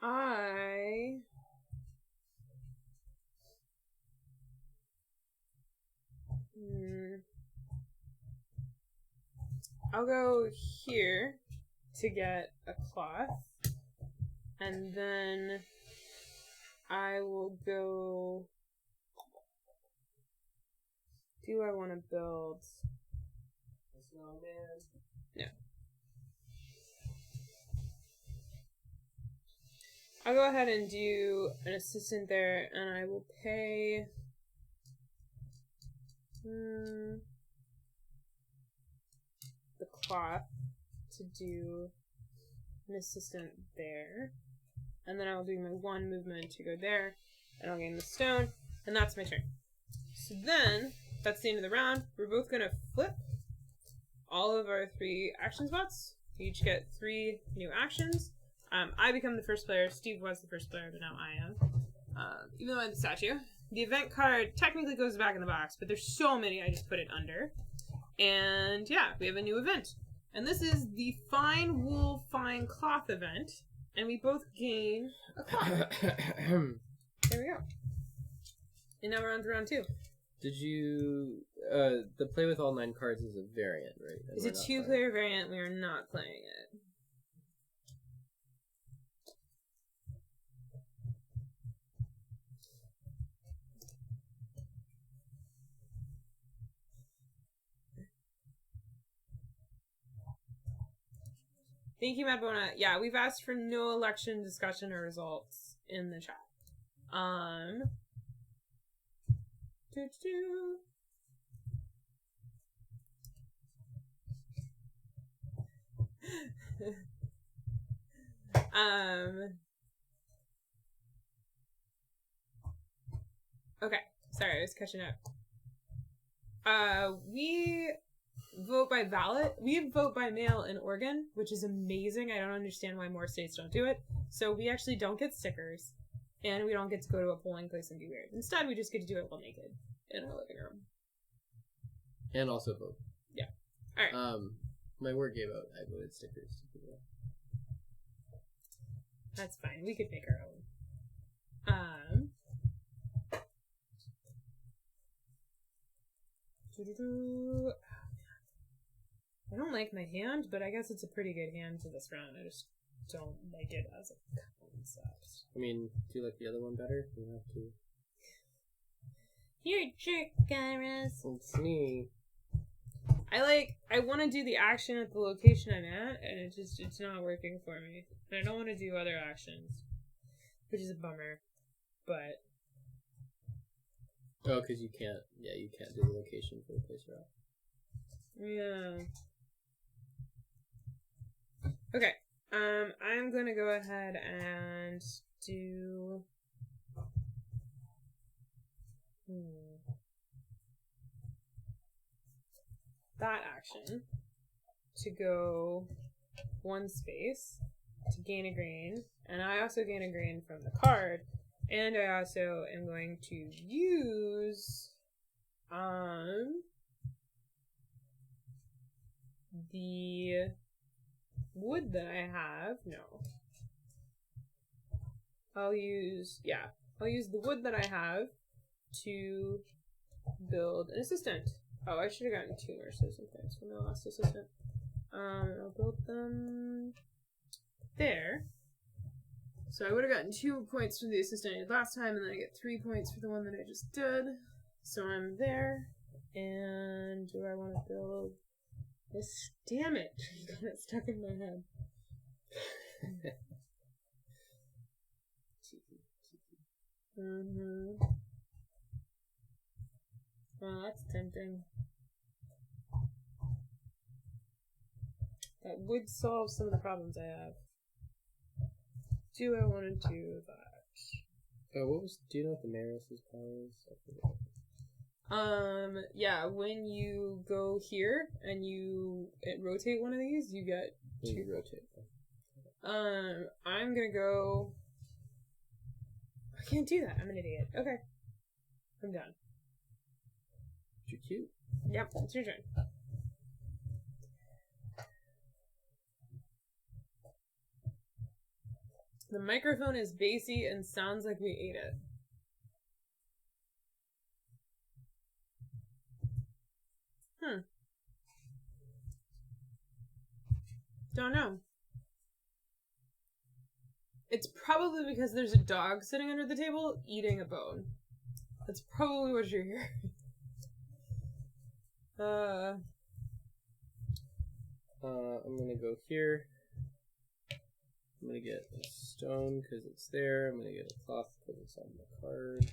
I I'll go here to get a cloth. And then I will go... Do I want to build... A snowman. No. I'll go ahead and do an assistant there, and I will pay... the cloth to do an assistant there. And then I'll do my one movement to go there, and I'll gain the stone, and that's my turn. So then, that's the end of the round. We're both going to flip all of our 3 action spots. We each get 3 new actions. I become the first player. Steve was the first player, but now I am. Even though I'm the statue. The event card technically goes back in the box, but there's so many I just put it under. And yeah, we have a new event. And this is the Fine Wool, Fine Cloth event. And we both gain a cloth. There we go. And now we're on to round 2. Did you... the play with all 9 cards is a variant, right? And It's a 2-player variant. We are not playing it. Thank you, Matt Bona. Yeah, we've asked for no election discussion or results in the chat. Okay, sorry, I was catching up. We vote by ballot. We vote by mail in Oregon, which is amazing. I don't understand why more states don't do it. So we actually don't get stickers, and we don't get to go to a polling place and be weird. Instead, we just get to do it while naked in our living room. And also vote. Yeah. All right. My word gave out. I voted stickers to people. That's fine. We could make our own. I don't like my hand, but I guess it's a pretty good hand for this round. I just don't like it as a concept. I mean, do you like the other one better? You have to. You're a jerk, Kairos. It's me. I want to do the action at the location I'm at, and it's not working for me. And I don't want to do other actions, which is a bummer. But oh, because you can't. Yeah, you can't do the location for the place you're at. yeah. Okay. I'm gonna go ahead and do. That action to go 1 space to gain a grain, and I also gain a grain from the card, and I also am going to use the wood that I have. No. I'll use the wood that I have to build an assistant. Oh, I should have gotten 2 more assistant points from the last assistant. I'll build them there. So I would have gotten 2 points from the assistant I did last time, and then I get 3 points for the one that I just did. So I'm there. And do I want to build this? Damn it! I got it stuck in my head. Well, that's tempting. That would solve some of the problems I have. Do I want to do that? Oh, do you know what the Maris's power is? I forget. Yeah, when you go here and rotate one of these, you get 2. You rotate. I'm gonna go. I can't do that. I'm an idiot. Okay. I'm done. You're cute. Yep, it's your turn. The microphone is bassy and sounds like we ate it. Don't know. It's probably because there's a dog sitting under the table eating a bone. That's probably what you're hearing. I'm gonna go here. I'm gonna get a stone because it's there. I'm gonna get a cloth because it's on the card.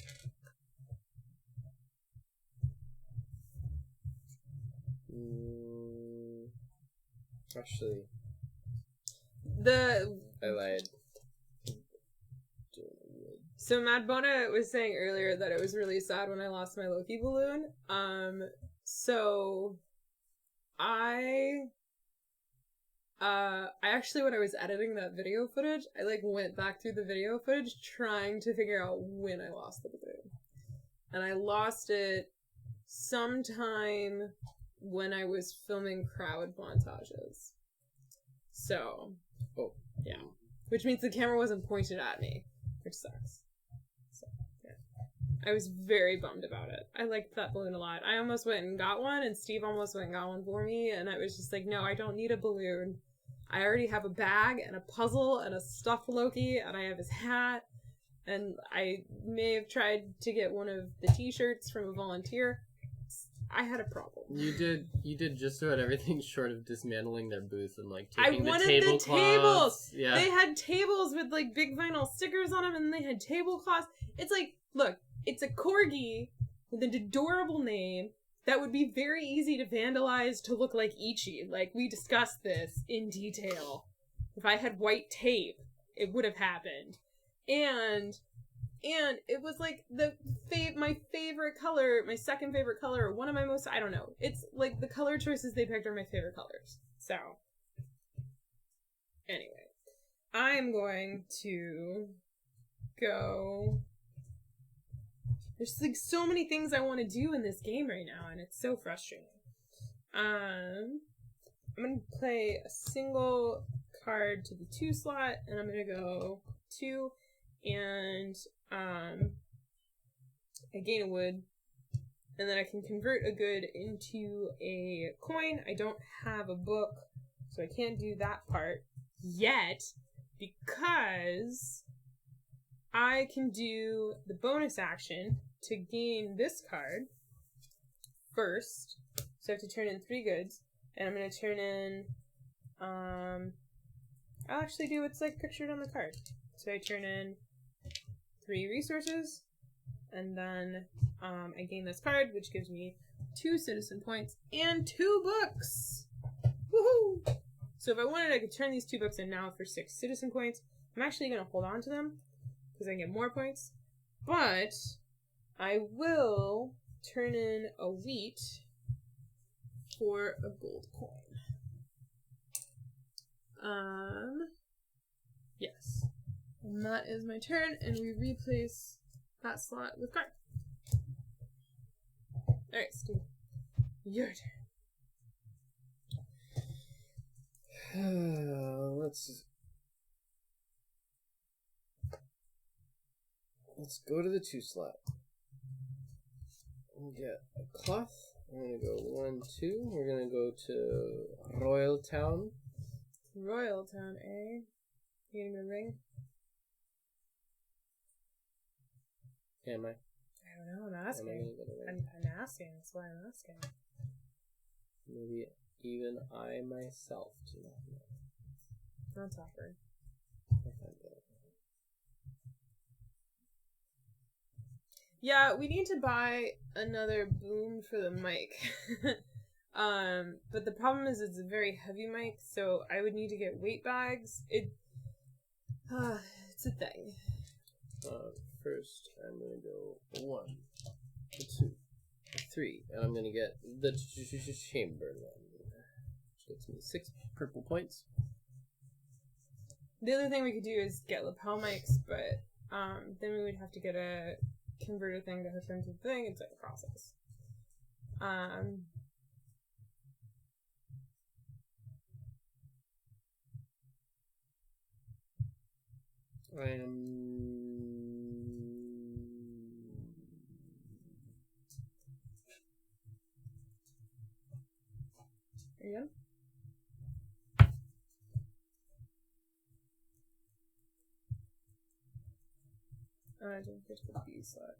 Actually, I lied. So Mad Bona was saying earlier that it was really sad when I lost my Loki balloon. So I actually, when I was editing that video footage, I like went back through the video footage trying to figure out when I lost the balloon. And I lost it sometime when I was filming crowd montages. So, yeah. Which means the camera wasn't pointed at me, which sucks. So, yeah. I was very bummed about it. I liked that balloon a lot. I almost went and got one, and Steve almost went and got one for me, and I was just like, no, I don't need a balloon. I already have a bag and a puzzle and a stuffed Loki, and I have his hat, and I may have tried to get one of the t-shirts from a volunteer. I had a problem. You did just about everything short of dismantling their booth and like taking I wanted the tables. Yeah. They had tables with like big vinyl stickers on them, and they had tablecloths. It's like, look, it's a corgi with an adorable name that would be very easy to vandalize to look like Ichi. Like, we discussed this in detail. If I had white tape, it would have happened. And it was like my favorite color, my second favorite color, one of my most, I don't know. It's like the color choices they picked are my favorite colors. So, anyway, I'm going to go. There's like so many things I want to do in this game right now, and it's so frustrating. I'm going to play a single card to the 2 slot, and I'm going to go 2, and I gain a wood, and then I can convert a good into a coin. I don't have a book, so I can't do that part yet, because I can do the bonus action to gain this card first. So I have to turn in 3 goods, and I'm going to turn in, I'll actually do what's like pictured on the card. So I turn in 3 resources, and then I gain this card, which gives me 2 citizen points and 2 books. Woohoo! So if I wanted, I could turn these 2 books in now for 6 citizen points. I'm actually going to hold on to them because I get more points, but I will turn in a wheat for a gold coin. Yes. And that is my turn, and we replace that slot with card. Alright, Steve. Your turn. Let's go to the 2 slot. We'll get a cloth. I'm gonna go 1, 2. We're gonna go to Royal Town. Royal Town, eh? You getting a ring? Am I? I don't know, I'm asking. I'm asking, that's why I'm asking. Maybe even I myself do not know. That's awkward. Yeah, we need to buy another boom for the mic. But the problem is it's a very heavy mic, so I would need to get weight bags. It's a thing. First, I'm gonna go 1, 2, 3, and I'm gonna get the Chamberlain, which gets me 6 purple points. The other thing we could do is get lapel mics, but then we would have to get a converter thing to hook into the thing. It's like a process. I am. Are you done? Oh, I didn't get to the B slot.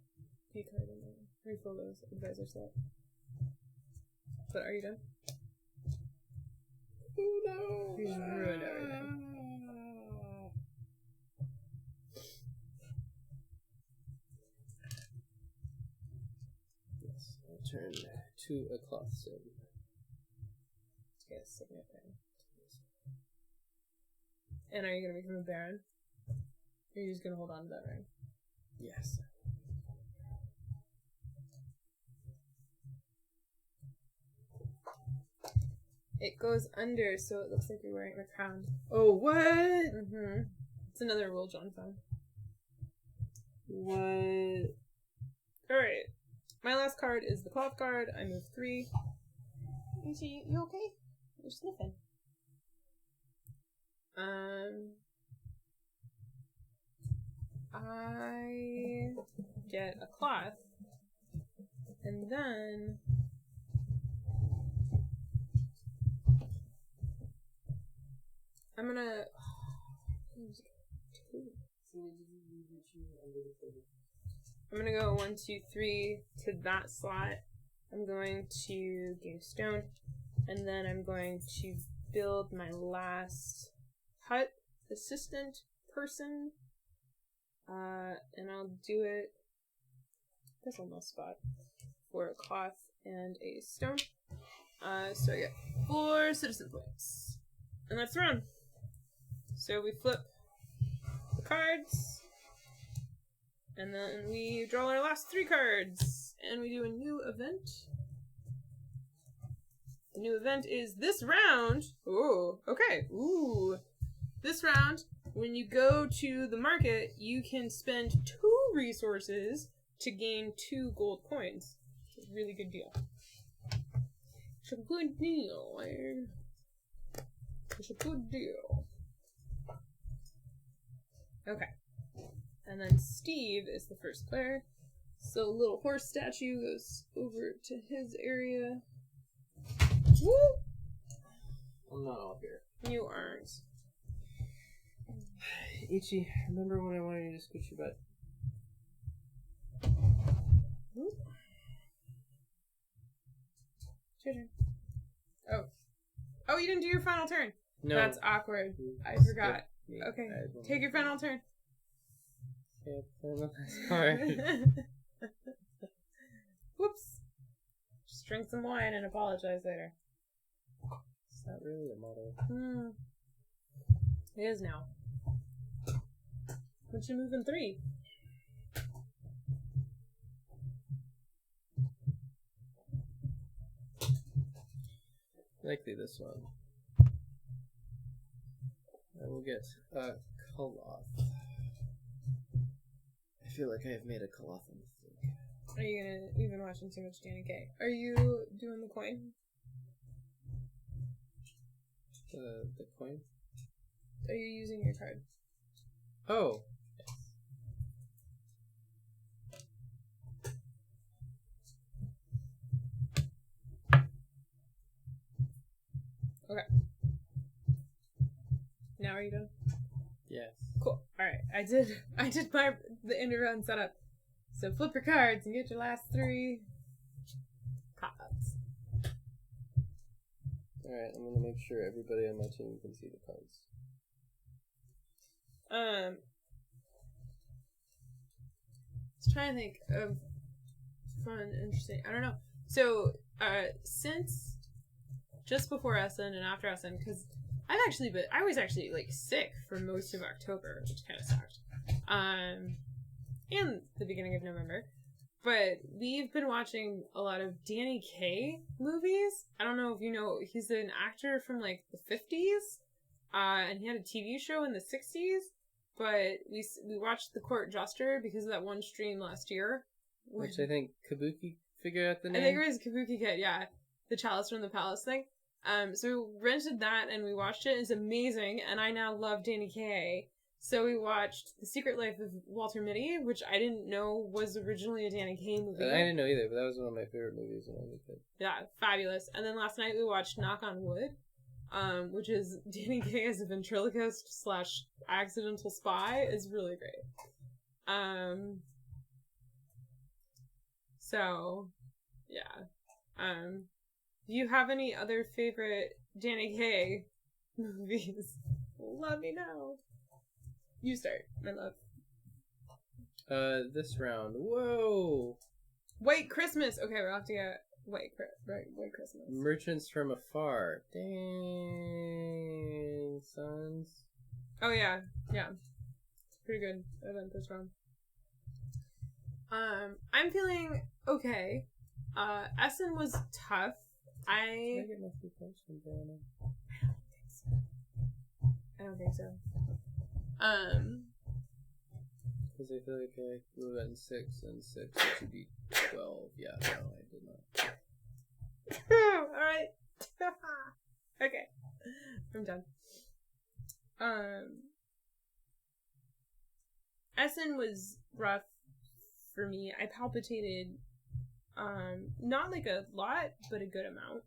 B card in there. Refill those advisor slot. But are you done? Oh no! You just ruined everything. Yes, I turn to a cloth sim. Yes, signet ring. And are you gonna become a baron? Or are you just gonna hold on to that ring? Yes. It goes under, so it looks like you're wearing a crown. Oh, what? Mm-hmm. It's another rule John found. What? Alright. My last card is the cloth card. I move 3. You okay? You're sniffing. I get a cloth, and then I'm gonna. I'm gonna go 1, 2, 3 to that slot. I'm going to gain stone, and then I'm going to build my last hut assistant person. And I'll do it. There's almost spot for a cloth and a stone. So I get 4 citizen points, and that's the round. So we flip the cards, and then we draw our last 3 cards, and we do a new event. The new event is this round. Ooh, okay. Ooh. This round, when you go to the market, you can spend 2 resources to gain 2 gold coins. It's a really good deal. It's a good deal, eh? It's a good deal. Okay. And then Steve is the first player. So a little horse statue goes over to his area. Woo! I'm not all here. You aren't. Ichi, remember when I wanted you to squish your butt? Whoop. It's your turn. Oh. Oh, you didn't do your final turn. No. That's awkward. I forgot. Me. Okay. Take your final turn. Okay, play my last card. Whoops. Just drink some wine and apologize later. It's not really a motto. It is now. What you move in 3? Likely this one. I will get a cloth. I feel like I have made a cloth mistake. Are you gonna... We've been watching too much Danny Kaye. Are you doing the coin? The coin? Are you using your card? Oh. Okay. Now are you done? Yes. Cool. Alright. I did the end run setup. So flip your cards and get your last 3 cards. Alright, I'm gonna make sure everybody on my team can see the cards. Let's try and think of fun, interesting. I don't know. So, since just before SN and after SN, because I was actually like sick for most of October, which kind of sucked. And the beginning of November. But we've been watching a lot of Danny Kaye movies. I don't know if you know, he's an actor from like the 50s. And he had a TV show in the 60s. But we watched The Court Jester because of that one stream last year. Which I think Kabuki figured out the name. I think it was Kabuki Kid, yeah. The Chalice from the Palace thing. So we rented that and we watched it. It's amazing. And I now love Danny Kaye. So we watched The Secret Life of Walter Mitty, which I didn't know was originally a Danny Kaye movie. I didn't know either, but that was one of my favorite movies when I was a kid. Yeah, fabulous. And then last night we watched Knock on Wood, which is Danny Kaye as a ventriloquist / accidental spy. Is really great. So, yeah. Do you have any other favorite Danny Kaye movies? Let me know. You start, my love. This round. Whoa! White Christmas. Okay, we'll have to get White Christmas. Merchants from Afar. Dang, sons. Oh yeah. Pretty good event this round. I'm feeling okay. Essen was tough. Did I get my 3 points from Diana? I don't think so. Because I feel like I would have gotten 6 and 6, which would be 12. Yeah, no, I did not. Alright. Okay. I'm done. Essen was rough for me. I palpitated, not like a lot, but a good amount.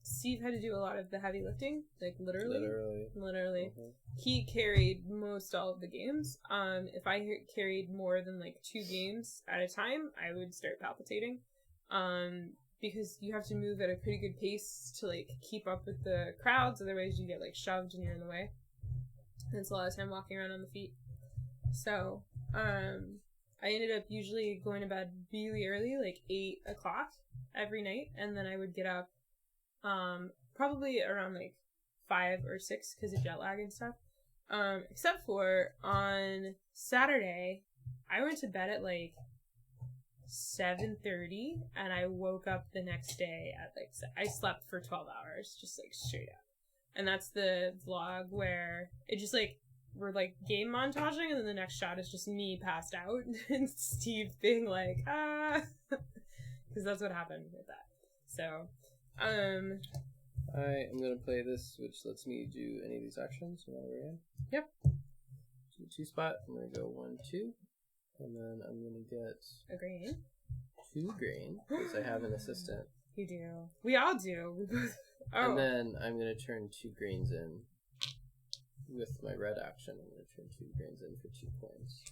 Steve had to do a lot of the heavy lifting, like literally. Mm-hmm. He carried most all of the games. If I carried more than like 2 games at a time, I would start palpitating. Because you have to move at a pretty good pace to like keep up with the crowds, otherwise you get like shoved and you're in the way. And it's a lot of time walking around on the feet. So, I ended up usually going to bed really early, like 8 o'clock every night, and then I would get up probably around like 5 or 6 because of jet lag and stuff. Except for on Saturday, I went to bed at like 7:30, and I woke up the next day at like I slept for 12 hours, just like straight up. And that's the vlog where it just like we're like game montaging, and then the next shot is just me passed out and Steve being like because that's what happened with that. So I am gonna play this, which lets me do any of these actions. You want to in? Yep. To the 2 spot, I'm gonna go 1, 2, and then I'm gonna get a grain. 2 grain because I have an assistant. You do. We all do. We both. Oh. And then I'm gonna turn 2 grains in with my red action. I'm gonna turn 2 grains in for 2 points.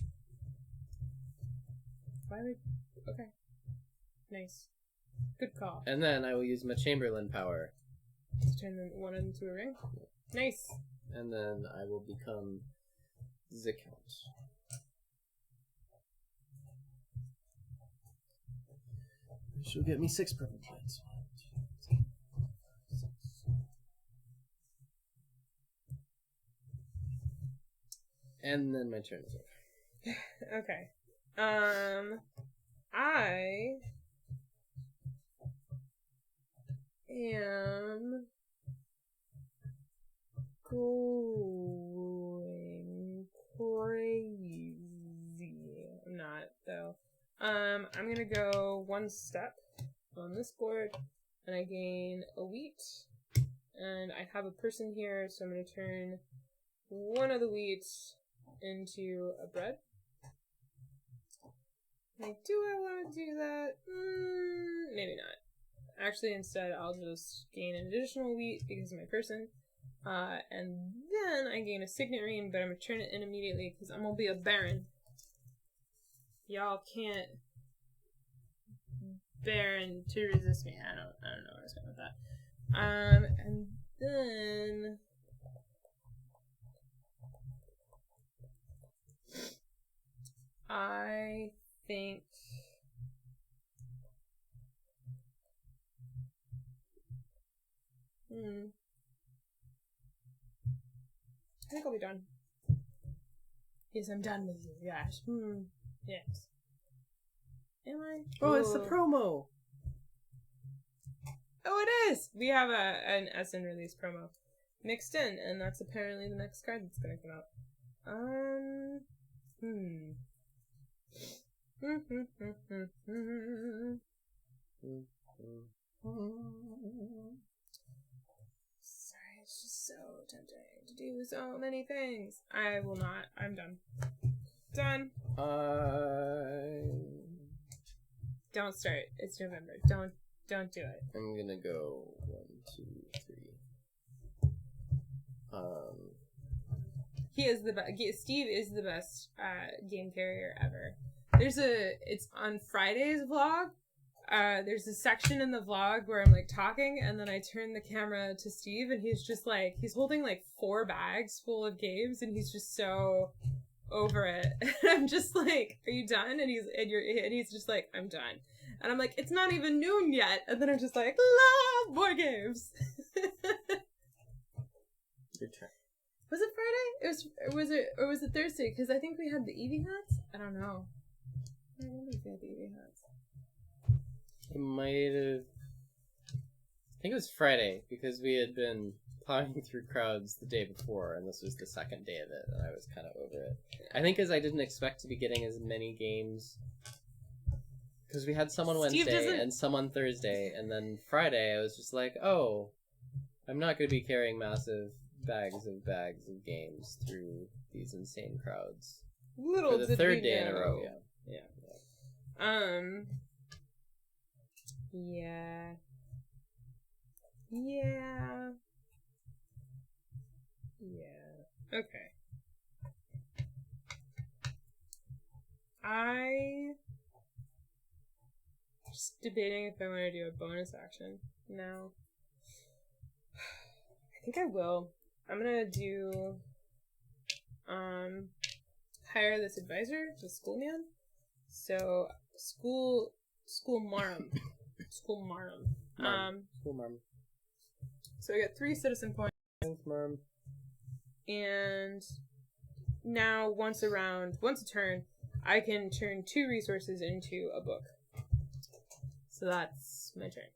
Why would? Okay. Nice. Good call. And then I will use my Chamberlain power. To turn one into a ring? Yep. Nice. And then I will become the Count. She'll get me 6 purple points. 1, 2, 3, 4, 5, 6. And then my turn is over. Okay. I am going crazy. I'm not, though. I'm gonna go 1 step on this board, and I gain a wheat, and I have a person here, so I'm gonna turn 1 of the wheats into a bread. Like, do I want to do that? Maybe not. Actually, instead, I'll just gain an additional wheat because of my person. And then I gain a signet ring, but I'm going to turn it in immediately because I'm going to be a baron. Y'all can't baron to resist me. I don't know where I was going with that. And then I think I think I'll be done. Yes, I'm done with you. Gosh. Yes. Am I? Oh, it's the promo! Oh, it is! We have an Essen release promo mixed in, and that's apparently the next card that's gonna come out. Sorry, it's just so tempting to do so many things. I will not. I'm done. Done. Don't start. It's November. Don't do it. I'm gonna go 1, 2, 3. He is the best. Steve is the best game carrier ever. It's on Friday's vlog. There's a section in the vlog where I'm like talking, and then I turn the camera to Steve, and he's just like, he's holding like 4 bags full of games, and he's just so over it. And I'm just like, "Are you done?" And he's just like, "I'm done." And I'm like, "It's not even noon yet." And then I'm just like, "Love more games." Your turn. Was it Friday? Was it Thursday? Because I think we had the Eevee hats. I don't know. I don't remember if we had the Eevee hats. It might have. I think it was Friday because we had been plowing through crowds the day before, and this was the second day of it, and I was kind of over it. I think because I didn't expect to be getting as many games. Because we had some on Wednesday and some on Thursday, and then Friday I was just like, oh, I'm not going to be carrying massive bags of games through these insane crowds. Little for the did third we day in a know. row. Yeah. Okay. I'm just debating if I want to do a bonus action now. I think I will. I'm gonna do hire this advisor, the school man. So school marm. School marm. School marm. So I get 3 citizen points. Thanks, marm. And now once a turn, I can turn 2 resources into a book. So that's my turn.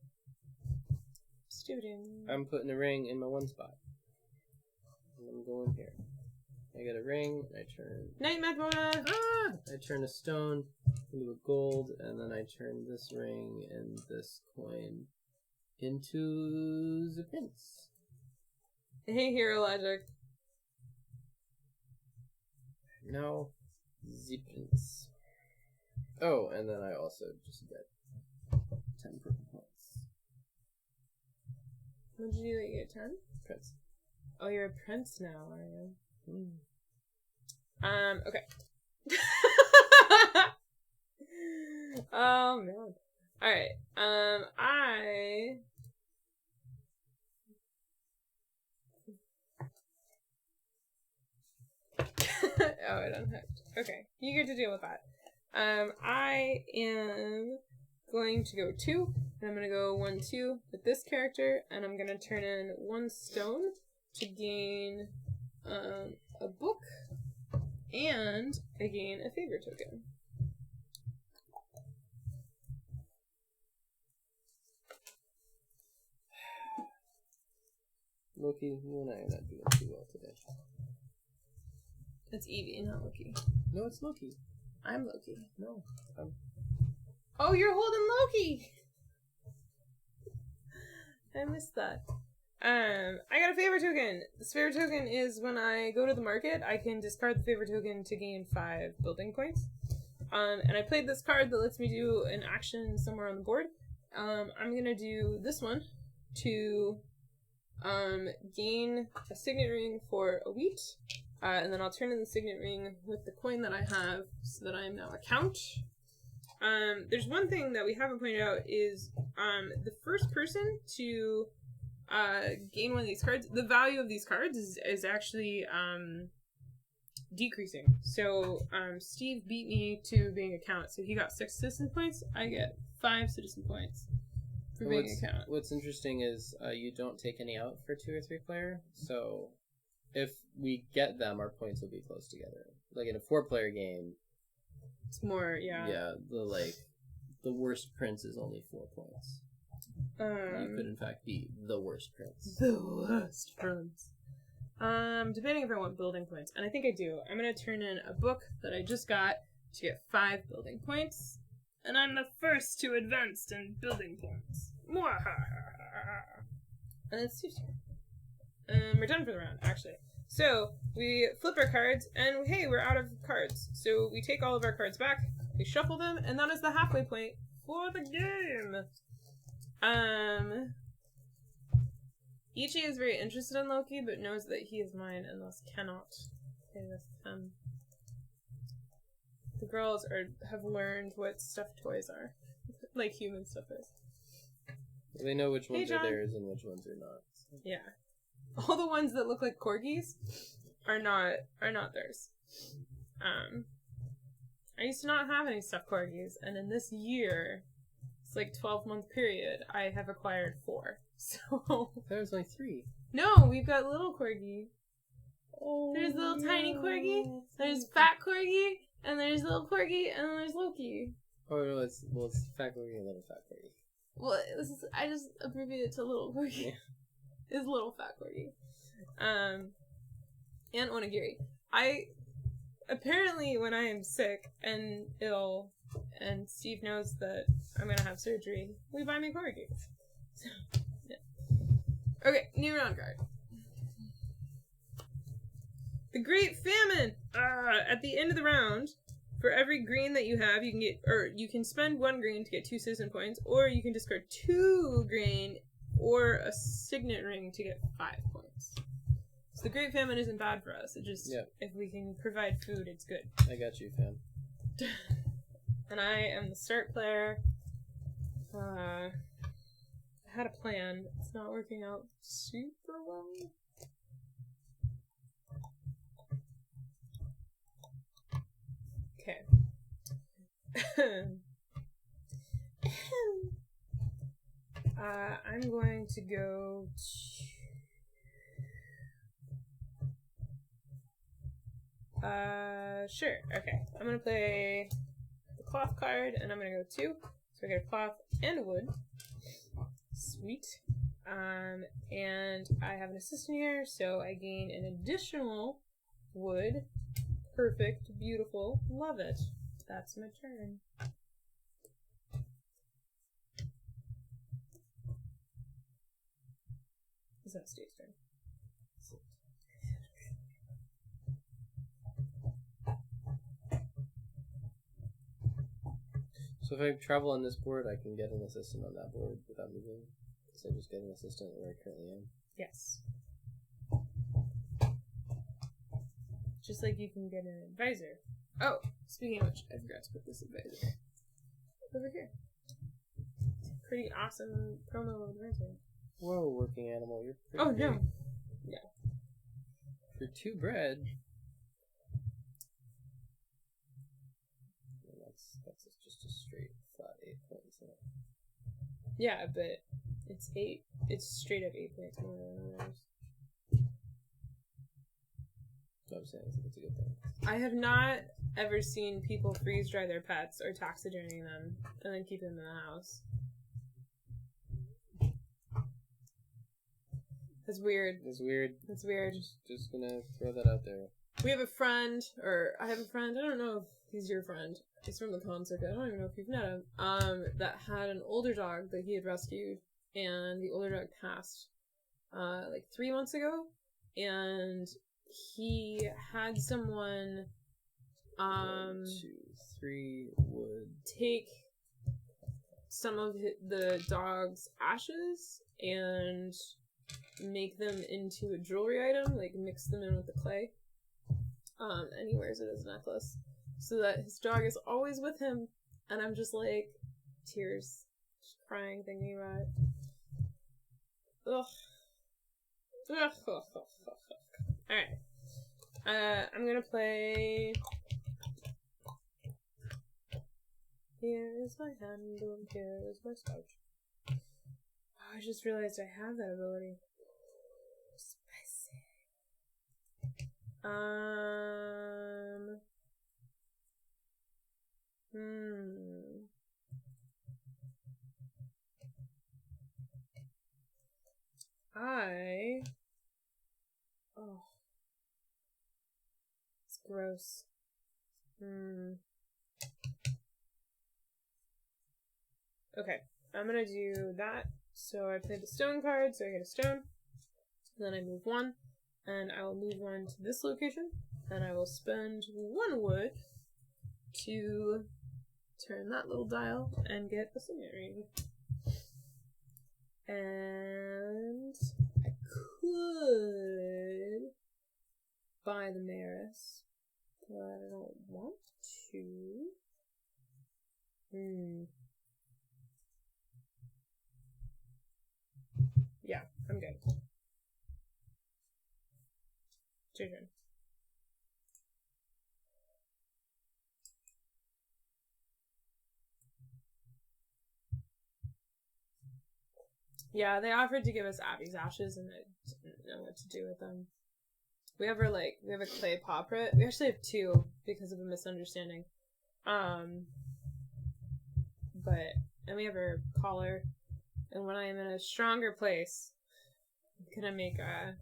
Student. I'm putting a ring in my 1 spot. And I'm going here. I get a ring, I turn... Night, Madmona! Ah! I turn a stone into a gold, and then I turn this ring and this coin into the prince. Hey, Hero Logic. No, the prince. Oh, and then I also just get 10 purple points. What did you do that you get 10? Prince. Oh, you're a prince now, are you? Mm. Okay. Oh, man. Alright, oh, it unhooked. Okay, you get to deal with that. I am going to go 2, and I'm going to go 1, 2 with this character, and I'm going to turn in 1 stone to gain a book, and I gain a favor token. Loki, you and I are not doing too well today. It's Eevee, not Loki. No, it's Loki. I'm Loki. No. Oh, you're holding Loki! I missed that. I got a favor token. This favor token is when I go to the market, I can discard the favor token to gain 5 building points. And I played this card that lets me do an action somewhere on the board. I'm gonna do this one to gain a signet ring for a wheat. And then I'll turn in the signet ring with the coin that I have so that I am now a count. There's one thing that we haven't pointed out is the first person to gain one of these cards, the value of these cards is actually decreasing. So Steve beat me to being a count, so he got 6 citizen points. I get 5 citizen points for being a count. What's interesting is you don't take any out for 2 or 3 player, so if we get them, our points will be close together. Like in a 4-player game, it's more, yeah. Yeah, the worst prince is only 4 points. You could in fact be the worst prince. The worst prince. Debating if I want building points, and I think I do. I'm gonna turn in a book that I just got to get 5 building points, and I'm the first to advance in building points. And it's Steve's turn. We're done for the round, actually. So, we flip our cards, and hey, we're out of cards. So, we take all of our cards back, we shuffle them, and that is the halfway point for the game. Ichi is very interested in Loki, but knows that he is mine and thus cannot play with them. The girls have learned what stuffed toys are. Like human stuff is. They know which ones Hey, are John. theirs and which ones are not. Yeah. All the ones that look like corgis are not theirs. I used to not have any stuffed corgis, and in this year, it's like 12-month period, I have acquired 4. So There's only 3. no, we've got little corgi. Oh, There's little tiny corgi, there's fat corgi, and there's little corgi, and then there's Loki. Oh no, it's fat corgi and little fat corgi. Well, I just abbreviate it to little corgi. Yeah. It's little fat corgi. And onigiri. Apparently, when I am sick and ill, and Steve knows that I'm gonna have surgery, we buy me corgi. So, yeah. Okay, new round card. The Great Famine! At the end of the round, for every green that you have, you can spend 1 green to get 2 citizen points, or you can discard 2 green or a signet ring to get 5 points. So the Great Famine isn't bad for us. It just, if we can provide food, it's good. I got you, fam. And I am the start player. I had a plan. It's not working out super well. Okay. I'm going to go sure. Okay. I'm gonna play the cloth card, and I'm gonna go 2. So I get a cloth and a wood. Sweet. And I have an assistant here, so I gain an additional wood. Perfect. Beautiful. Love it. That's my turn. Is that Steve's turn? So if I travel on this board, I can get an assistant on that board without moving. So I just get an assistant where I currently am. Yes. Just like you can get an advisor. Oh, speaking of which, I forgot to put this advisor over here. Pretty awesome promo advisor. Whoa, working animal, you're pretty Oh, big. no. Yeah. For 2 bread. That's just a straight flat 8 points. Yeah, but it's 8. It's straight up 8 points more than others. I'm saying it's a good thing. I have not ever seen people freeze dry their pets or taxidermy them and then keep them in the house. That's weird. It's weird. That's weird. Just gonna throw that out there. We have a friend, or I have a friend, I don't know if he's your friend. He's from the con circuit. I don't even know if you've met him. That had an older dog that he had rescued, and the older dog passed, like 3 months ago, and he had someone, 1, 2, 3 wood. take some of the dog's ashes and make them into a jewelry item, like mix them in with the clay. And he wears it as a necklace. So that his dog is always with him, and I'm just like, tears, just crying, thinking about it. Ugh. Alright. I'm gonna play... Here is my handle, here is my starch. Oh, I just realized I have that ability. Spicy. Oh. It's gross. Okay, I'm gonna do that. So I played the stone card, so I get a stone. Then I move 1, and I will move 1 to this location, and I will spend 1 wood to turn that little dial and get a signet ring. And I could by the mayoress, but I don't want to. Yeah, I'm good. It's your turn. Yeah, they offered to give us Abby's ashes, and I didn't know what to do with them. We have a clay pauperette. We actually have two because of a misunderstanding. And we have her collar. And when I am in a stronger place, I'm gonna make a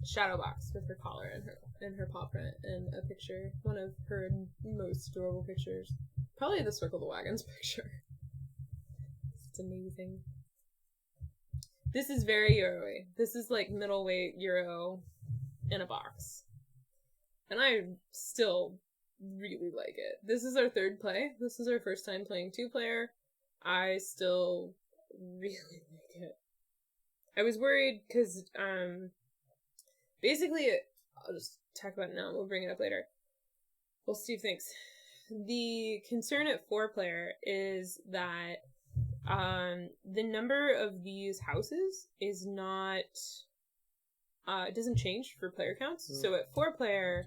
shadow box with her collar and her paw print and a picture, one of her most adorable pictures. Probably the Circle the Wagons picture. It's amazing. This is very Euro-y. This is like middleweight Euro in a box. And I still really like it. This is our third play. This is our first time playing 2-player. I still really like it. I was worried because, basically, I'll just talk about it now. We'll bring it up later. Well, Steve thinks. The concern at 4-player is that the number of these houses is not, it doesn't change for player counts. So at 4-player,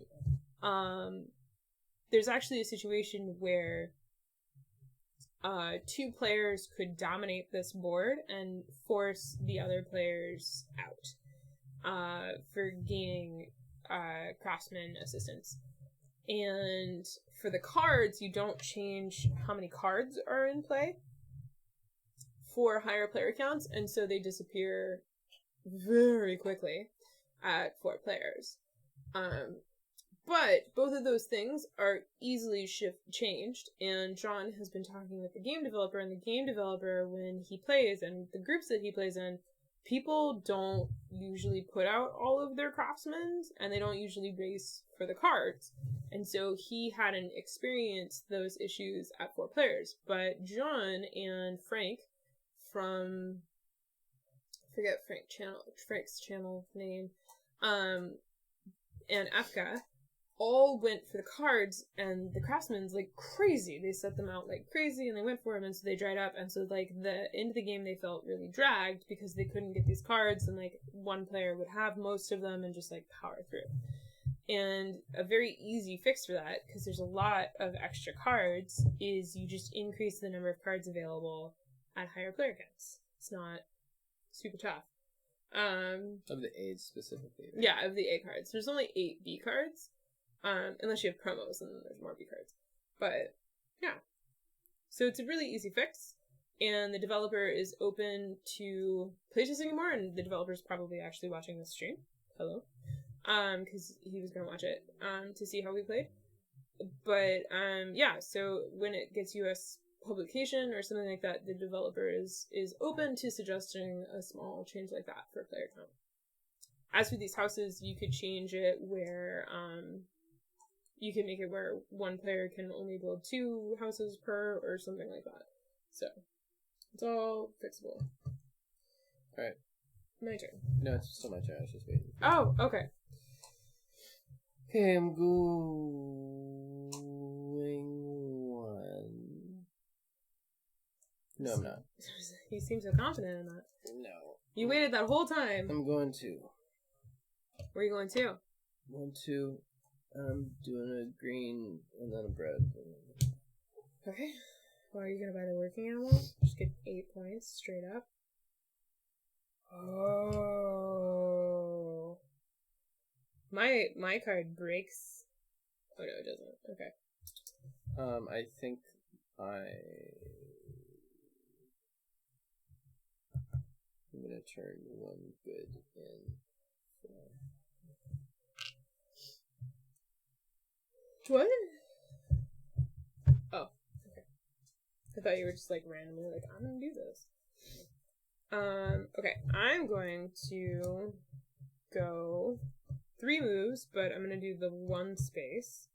there's actually a situation where 2 players could dominate this board and force the other players out for gaining craftsman assistance. And for the cards, you don't change how many cards are in play for higher player counts, and so they disappear very quickly at 4 players. But both of those things are easily changed, and John has been talking with the game developer, and the game developer, when he plays, and the groups that he plays in, people don't usually put out all of their craftsmen, and they don't usually race for the cards. And so he hadn't experienced those issues at 4 players. But John and Frank from, I forget Frank's channel name, and Efka, all went for the cards, and the craftsmen's like crazy. They set them out like crazy, and they went for them, and so they dried up, and so like the end of the game they felt really dragged because they couldn't get these cards, and like one player would have most of them and just like power through. And a very easy fix for that, because there's a lot of extra cards, is you just increase the number of cards available at higher player counts. It's not super tough. Of the A's specifically, right? Yeah, of the A cards. There's only 8 B cards. Unless you have promos, and then there's more B cards. But, yeah. So it's a really easy fix, and the developer is open to playtesting more, and the developer's probably actually watching this stream. Hello. Because he was going to watch it, to see how we played. But, yeah, so when it gets US publication or something like that, the developer is open to suggesting a small change like that for player count. As for these houses, you could change it where, you can make it where one player can only build 2 houses per, or something like that. So, it's all fixable. Alright. My turn. No, it's still my turn. I was just waiting. Oh, okay. Okay, I'm going 1. No, I'm not. You seem so confident in that. No. You waited that whole time. I'm going 2. Where are you going to? 1, 2. I'm doing a green and then a bread. Okay. Well, are you going to buy the working animal? Just get 8 points straight up. Oh. My card breaks. Oh no, it doesn't. Okay. I think I'm gonna turn 1 good in 4. What? Oh, okay. I thought you were just like randomly like, I'm gonna do this. Okay, I'm going to go 3 moves, but I'm gonna do the 1 space.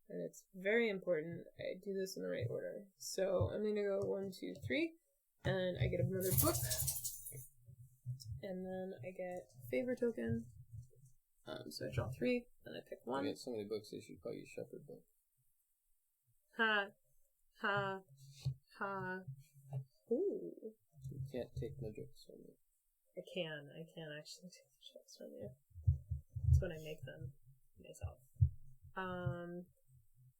And it's very important I do this in the right order. So I'm gonna go 1, 2, 3, and I get another book. and then I get favor token. So I draw 3, then I pick 1. I get so many books they should call you Shepherd Book. Ha, ha, ha. Ooh. You can't take my jokes from me. I can actually take the jokes from you. That's when I make them myself.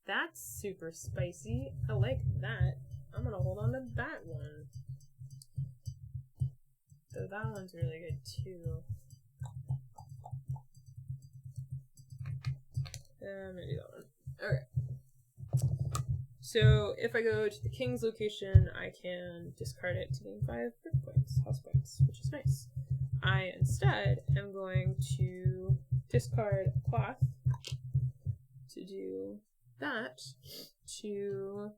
That's super spicy. I like that. I'm gonna hold on to that one. So that one's really good too. I'm gonna do that one. Okay. So if I go to the king's location, I can discard it to gain 5 brick points, house points, which is nice. I instead am going to discard a cloth to do that to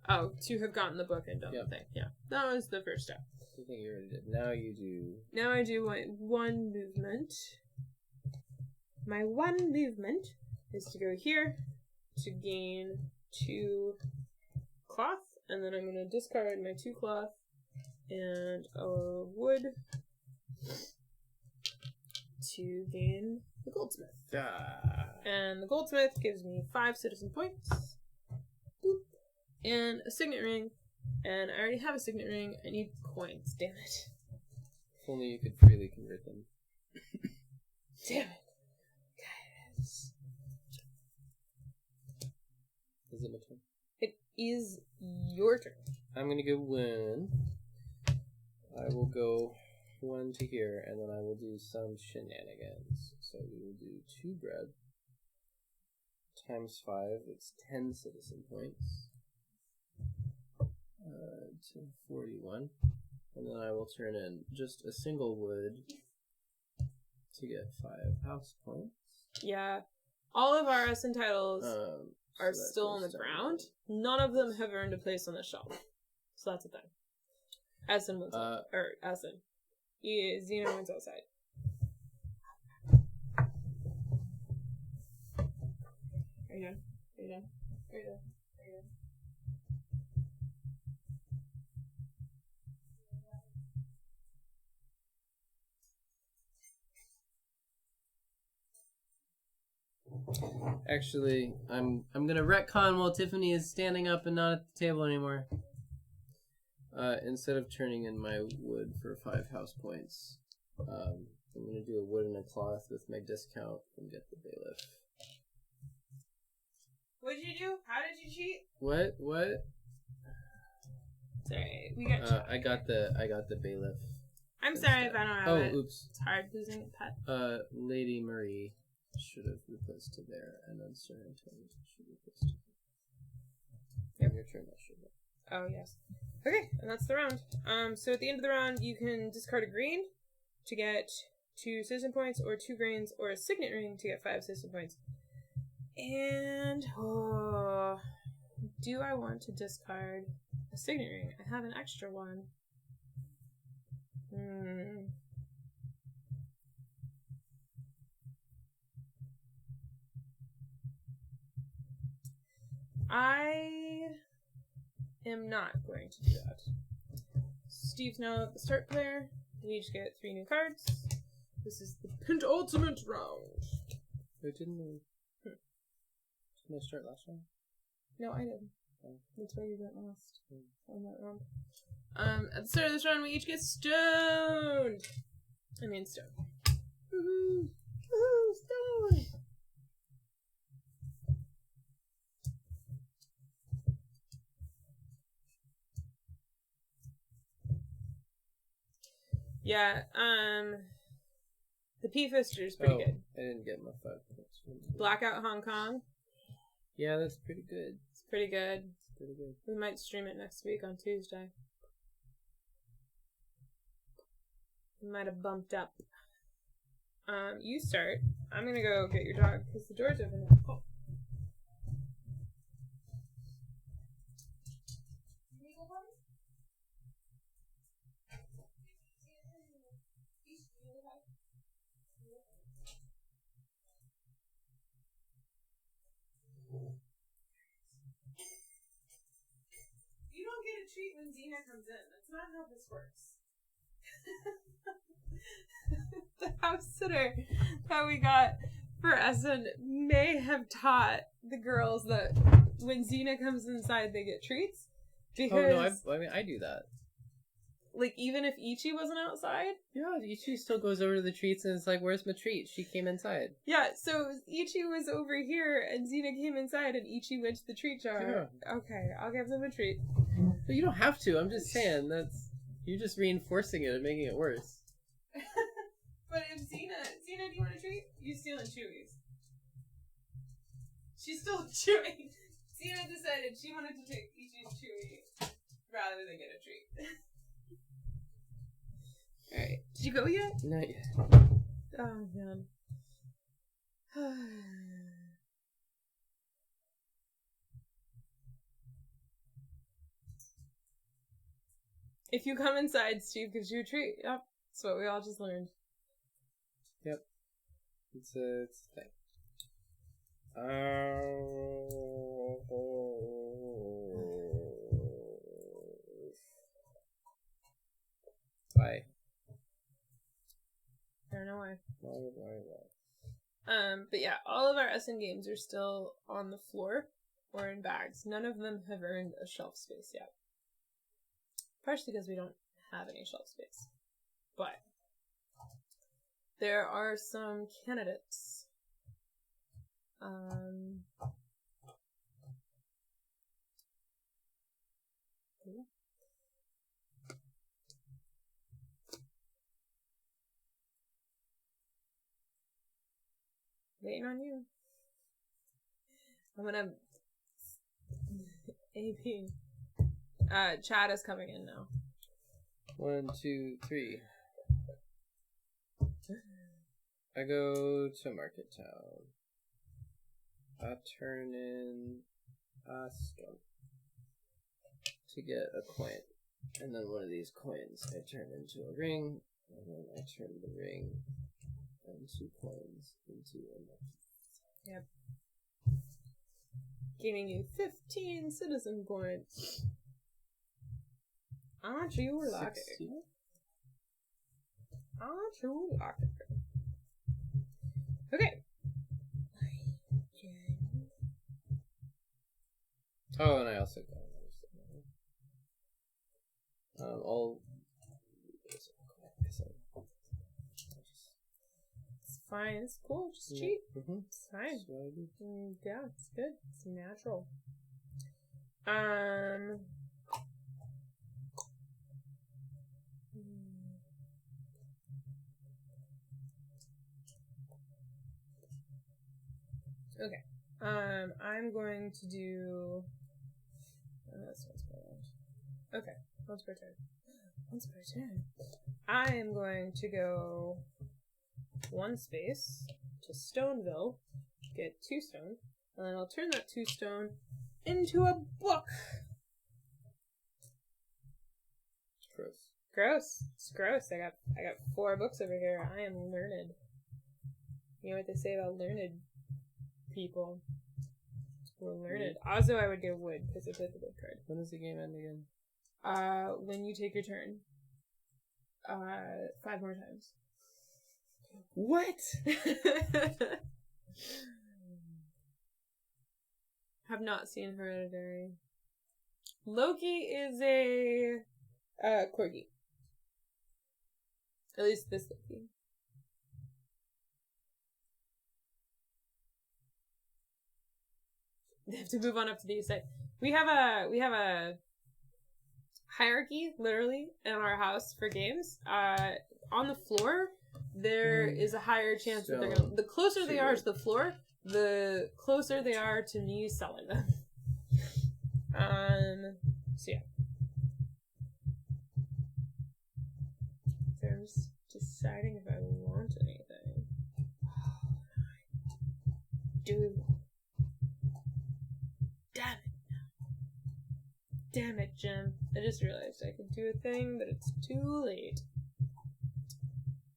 have gotten the book and done the thing. Yeah, that was the first step. I think you already did. Now you do. Now I do one movement. My one movement is to go here to gain 2 cloth, and then I'm going to discard my 2 cloth and a wood to gain the goldsmith. And the goldsmith gives me 5 citizen points. Boop. And a signet ring. And I already have a signet ring. I need coins, damn it. If only you could freely convert them. Damn it. Guys. Is it my turn? It is your turn. I'm gonna go 1. I will go 1 to here, and then I will do some shenanigans. So we will do 2 bread times 5. It's 10 citizen points. To 41. And then I will turn in just a single wood to get 5 house points. Yeah. All of our Essen titles are so still on the ground. None of them have earned a place on the shelf. So that's a thing. Essen wins. Essen. Yeah, Xena wins outside. Are you done? Are you done? Are you done? Are you done? Actually, I'm gonna retcon while Tiffany is standing up and not at the table anymore. Instead of turning in my wood for 5 house points, I'm gonna do a wood and a cloth with my discount and get the bailiff. What'd you do? How did you cheat? What? Sorry, we got. I got the bailiff. I'm sorry if I don't have it. Oh, oops. It's hard losing a pet. Lady Marie should have replaced it there, and then Sir Antonio should have replaced it. Yep. Your turn, that should have. Oh, yes. Okay, and that's the round. So at the end of the round, you can discard a green to get 2 citizen points, or 2 grains, or a signet ring to get 5 citizen points. And, do I want to discard a signet ring? I have an extra one. I am not going to do that. Steve's now the start player. We each get 3 new cards. This is the penultimate round. Wait, didn't I start last round? No, I didn't. Oh. That's why you went last on that round. At the start of this round, we each get stoned. I mean, stone. Woohoo! Woohoo! Stone! Yeah, the P-Fister is pretty good. I didn't get my 5 points. Blackout Hong Kong. Yeah, that's pretty good. It's pretty good. It's pretty good. We might stream it next week on Tuesday. We might have bumped up. You start. I'm gonna go get your dog because the door's open. Oh. You don't get a treat when Xena comes in. That's not how this works. The house sitter that we got for Essen may have taught the girls that when Xena comes inside, they get treats. Because, I mean, I do that. like, even if Ichi wasn't outside? Yeah, Ichi still goes over to the treats and it's like, where's my treat? She came inside. Yeah, so Ichi was over here and Xena came inside and Ichi went to the treat jar. Yeah. Okay, I'll give them a treat. But you don't have to. I'm just saying, you're just reinforcing it and making it worse. But if Xena, do you want a treat? You stealing Chewy's. She's still chewing. Xena decided she wanted to take Ichi's Chewy rather than get a treat. Alright. Did you go yet? Not yet. Oh, man. If you come inside, Steve gives you a treat. Yep. That's what we all just learned. Yep. It's a thing. Why? I don't know why. Why? But yeah, all of our Essen games are still on the floor or in bags. None of them have earned a shelf space yet. Partially because we don't have any shelf space. But there are some candidates. Waiting on you. I'm gonna AP. Chad is coming in now. 1, 2, 3. I go to Market Town. I turn in a stone to get a coin. And then one of these coins I turn into a ring. And then I turn the ring and 2 coins into a necklace. Yep. Gaining you 15 citizen points. Aren't you lucky? 16? Aren't you lucky? Okay. Oh, and I also got all. It's fine. It's cool. Just cheat. Mm-hmm. It's fine. So Yeah, it's good. It's natural. Okay. I'm going to do. That's once per round. Okay, once per turn. Once per turn. I am going to go 1 space to Stoneville, get 2 stone, and then I'll turn that 2 stone into a book. gross. Gross. It's gross. I got 4 books over here. I am learned. You know what they say about learned people? We're learned. Also, I would go wood because I played the wood card. When does the game end again? When you take your turn. 5 more times. What? Have not seen Hereditary. Loki is a corgi. At least this Loki. They have to move on up to the east side. We have a hierarchy, literally, in our house for games. On the floor, there is a higher chance that they're gonna. The closer they are to the floor, the closer they are to me selling them. So yeah. So I'm just deciding if I want anything. Dude. Damn it. Damn it, Jim. I just realized I could do a thing, but it's too late.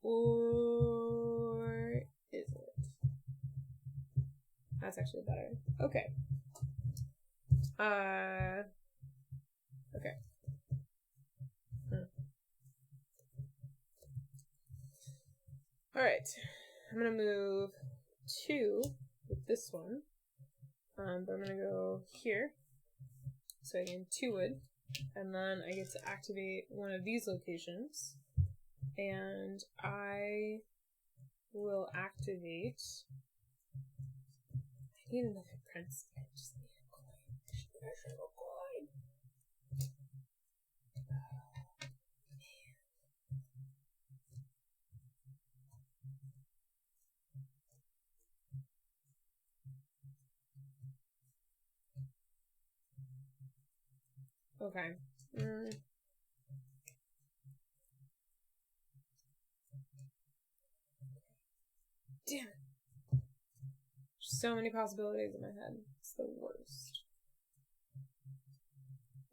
Or is it? That's actually better. Okay. Okay. Alright. I'm gonna move 2 with this one. But I'm gonna go here. So I gain 2 wood. And then I get to activate one of these locations. And I will activate... I need another prince. I just need a coin. I should have a coin. Okay. Damn it. So many possibilities in my head. It's the worst.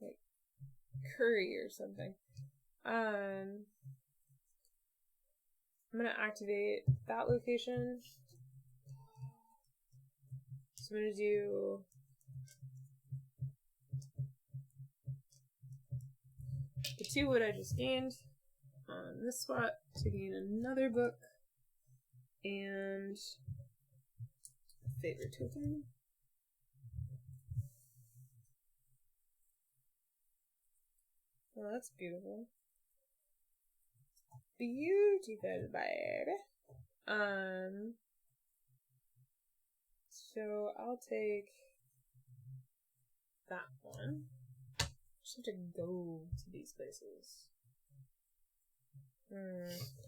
Like curry or something. I'm gonna activate that location. So I'm gonna do the 2 wood I just gained on this spot to gain another book and favorite token. Oh, that's beautiful. Beautiful, baby. So I'll take that one. Just have to go to these places.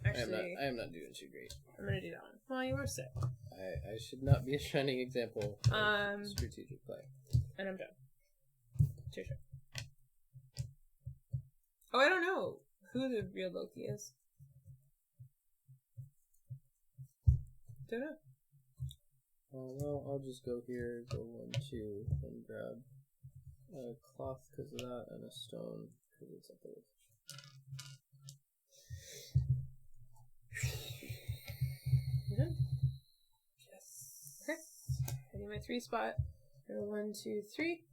Actually, I am not doing too great. I'm gonna do that one. Well, you were sick. I should not be a shining example of strategic play. And I'm done. Sure. Oh, I don't know who the real Loki is. Don't know. Well, I'll just go here, go 1, 2, and grab a cloth because of that, and a stone because it's at the location. You done? Yes. Okay. I need my 3 spot. Go 1, 2, 3.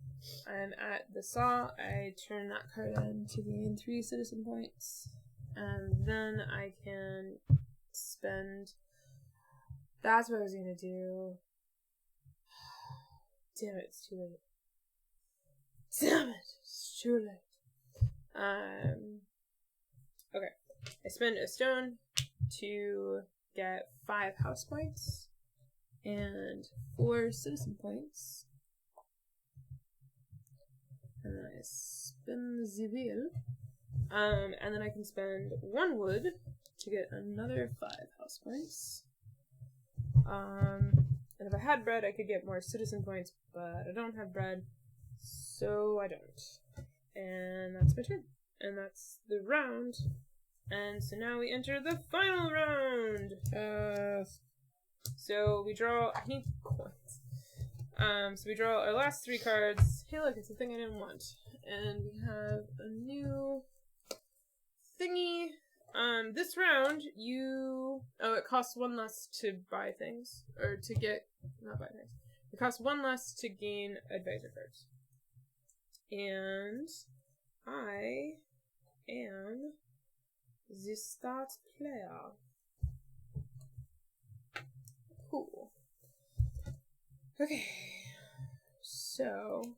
I'm at the saw. I turn that card in to gain 3 citizen points. And then I can spend... That's what I was gonna do. Damn it, it's too late. Damn it, it's too late. Okay. I spend a stone to get 5 house points and 4 citizen points. And then I spin the wheel. And then I can spend 1 wood to get another 5 house points. And if I had bread, I could get more citizen points, but I don't have bread, so I don't. And that's my turn. And that's the round. And so now we enter the final round. So we draw... I need coins. So we draw our last 3 cards. Hey, look, it's a thing I didn't want. And we have a new thingy. This round, it costs 1 less to buy things. Or to get... Not buy things. It costs 1 less to gain advisor cards. And I am the start player. Cool. Okay. So,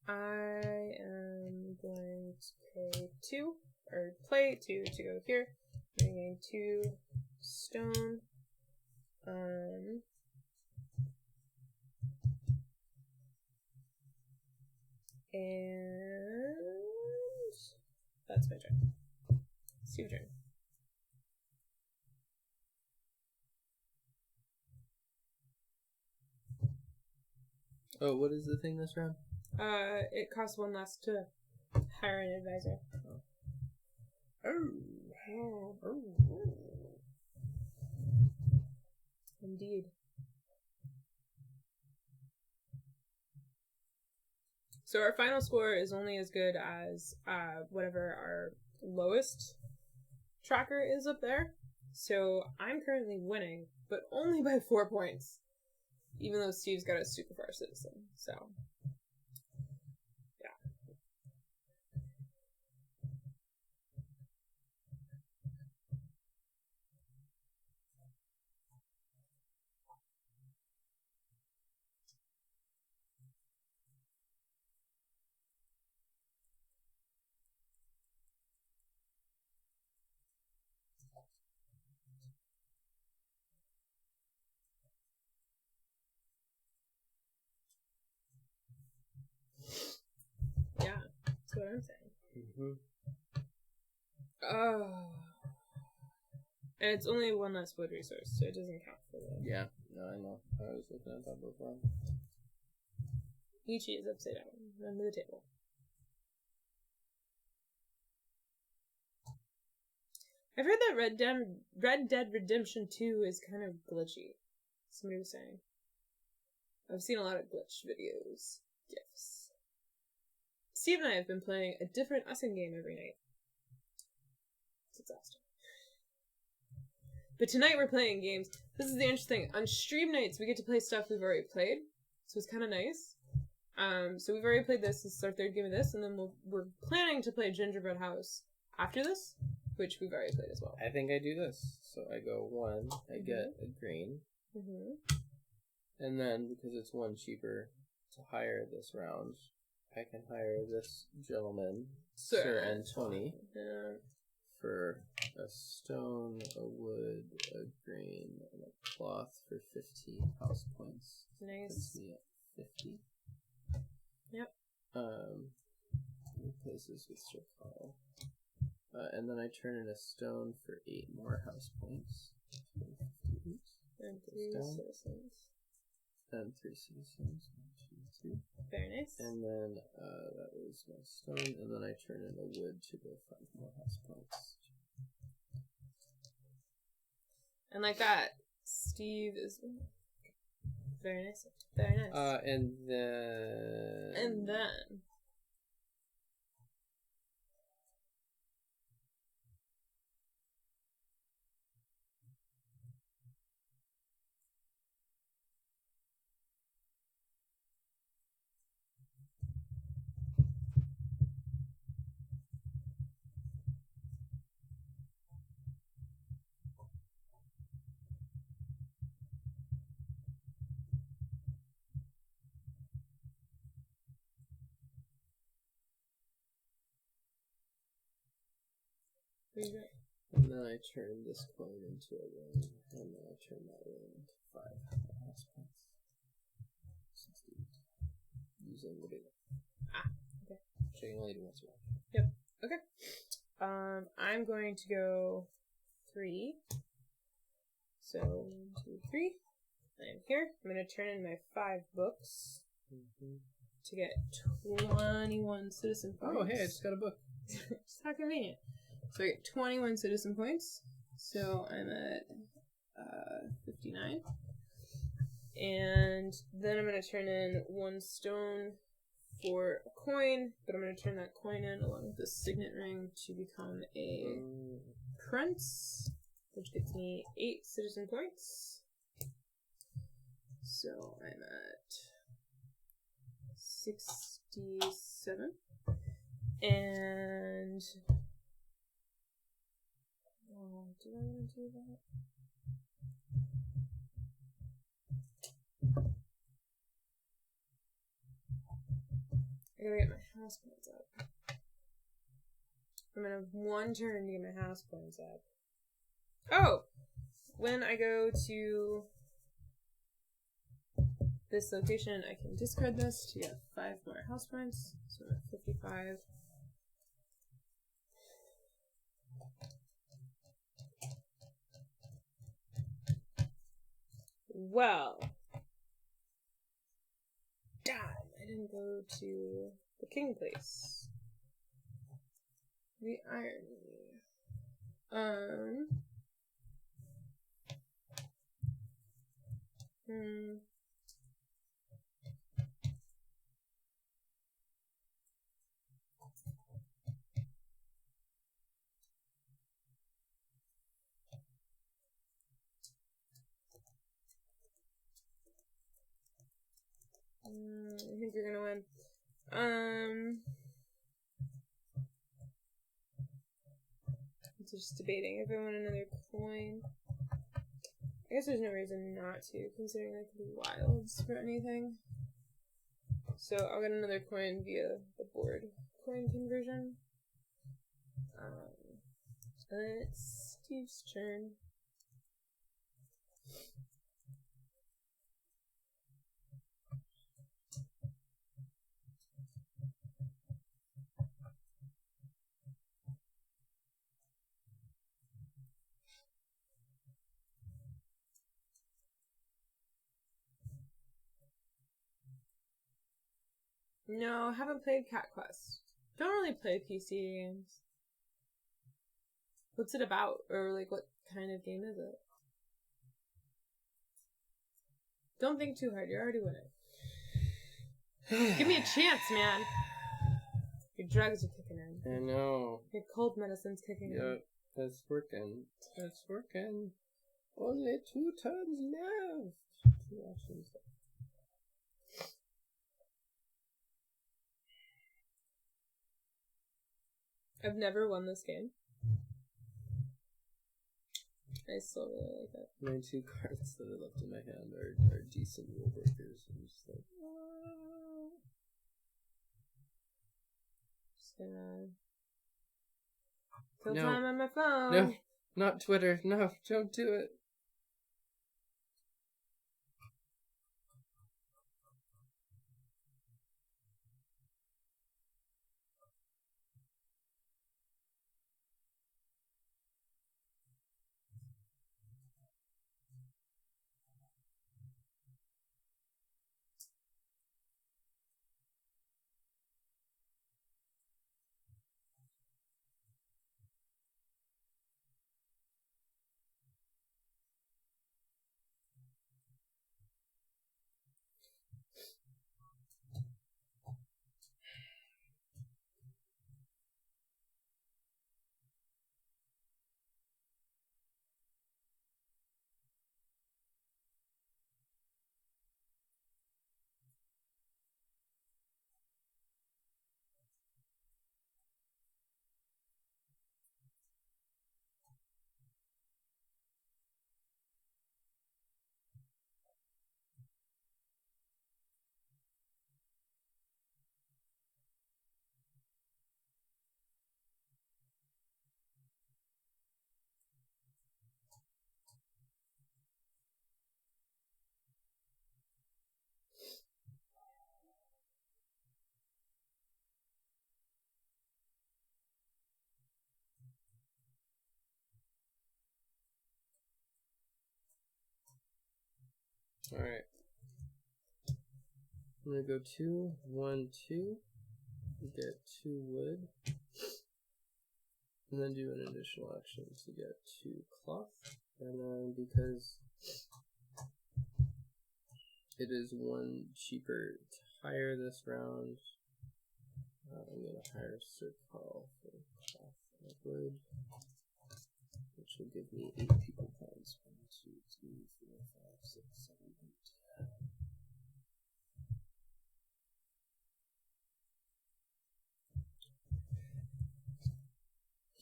I am going to pay 2, or play 2 to go here. I'm getting 2 stone. And that's my turn. It's your turn. Oh, what is the thing this round? It costs 1 less to hire an advisor. Indeed. So our final score is only as good as whatever our lowest tracker is up there. So I'm currently winning, but only by 4 points. Even though Steve's got a super far citizen. So, yeah. what I'm saying. Mm-hmm. Oh. And it's only one less wood resource, so it doesn't count for the... Yeah, no, I know. I was looking at that before. Ichi is upside down under the table. I've heard that Red Dead Redemption 2 is kind of glitchy. Somebody was saying. I've seen a lot of glitch videos. GIFs. Steve and I have been playing a different Usin game every night. It's exhausting. But tonight we're playing games. This is the interesting thing. On stream nights, we get to play stuff we've already played. So it's kind of nice. So we've already played this. This is our third game of this. And then we're planning to play Gingerbread House after this, which we've already played as well. I think I do this. So I go 1, I get a green. Mm-hmm. And then, because it's 1 cheaper to hire this round, I can hire this gentleman, Sir Antony, for a stone, a wood, a grain, and a cloth for 15 house points. Nice. Puts me at 50. Yep. Replace this with Sir Carl. And then I turn in a stone for 8 more house points. And 3 citizens. And 3 citizens. 1, 2, 3. Very nice. And then that was my stone, and then I turn in a wood to go 5 more house points. And like that, Steve is very nice. Very nice. And then I turn this coin into a ring, and then I turn that ring into 5 house points. 60. Using the big one. Okay. So you can only do once a round. Yep. Okay. I'm going to go 3. So 1, 2, 3. I'm here. I'm going to turn in my 5 books to get 21 citizen points. Oh, hey, I just got a book. Just how convenient. So I get 21 citizen points. So I'm at 59. And then I'm going to turn in 1 stone for a coin, but I'm going to turn that coin in along with the signet ring to become a prince, which gets me 8 citizen points. So I'm at 67. And do I want to do that? I gotta get my house points up. I'm gonna have 1 turn to get my house points up. Oh! When I go to this location, I can discard this to get 5 more house points. So I'm at 55. Well, damn, I didn't go to the king place. The irony. I think you're gonna win. Just debating if I want another coin. I guess there's no reason not to, considering I can do wilds for anything. So I'll get another coin via the board coin conversion. It's Steve's turn. No, I haven't played Cat Quest. Don't really play PC games. What's it about? Or, like, what kind of game is it? Don't think too hard. You're already winning. Give me a chance, man. Your drugs are kicking in. I know. Your cold medicine's kicking in. Yep, that's working. That's working. Only 2 turns left. 2 actions left. I've never won this game. I still really like it. My 2 cards that are left in my hand are decent rule breakers. I'm just like, Just gonna kill No. time on my phone. no, not Twitter. No, don't do it. Alright. I'm gonna go 2, 1, 2. Get 2 wood. And then do an additional action to get 2 cloth. And then because it is 1 cheaper to hire this round, I'm gonna hire Sir Carl for cloth and wood, which will give me 8 people points. 1, 2, 3, 4, 5, 6, 7, 8.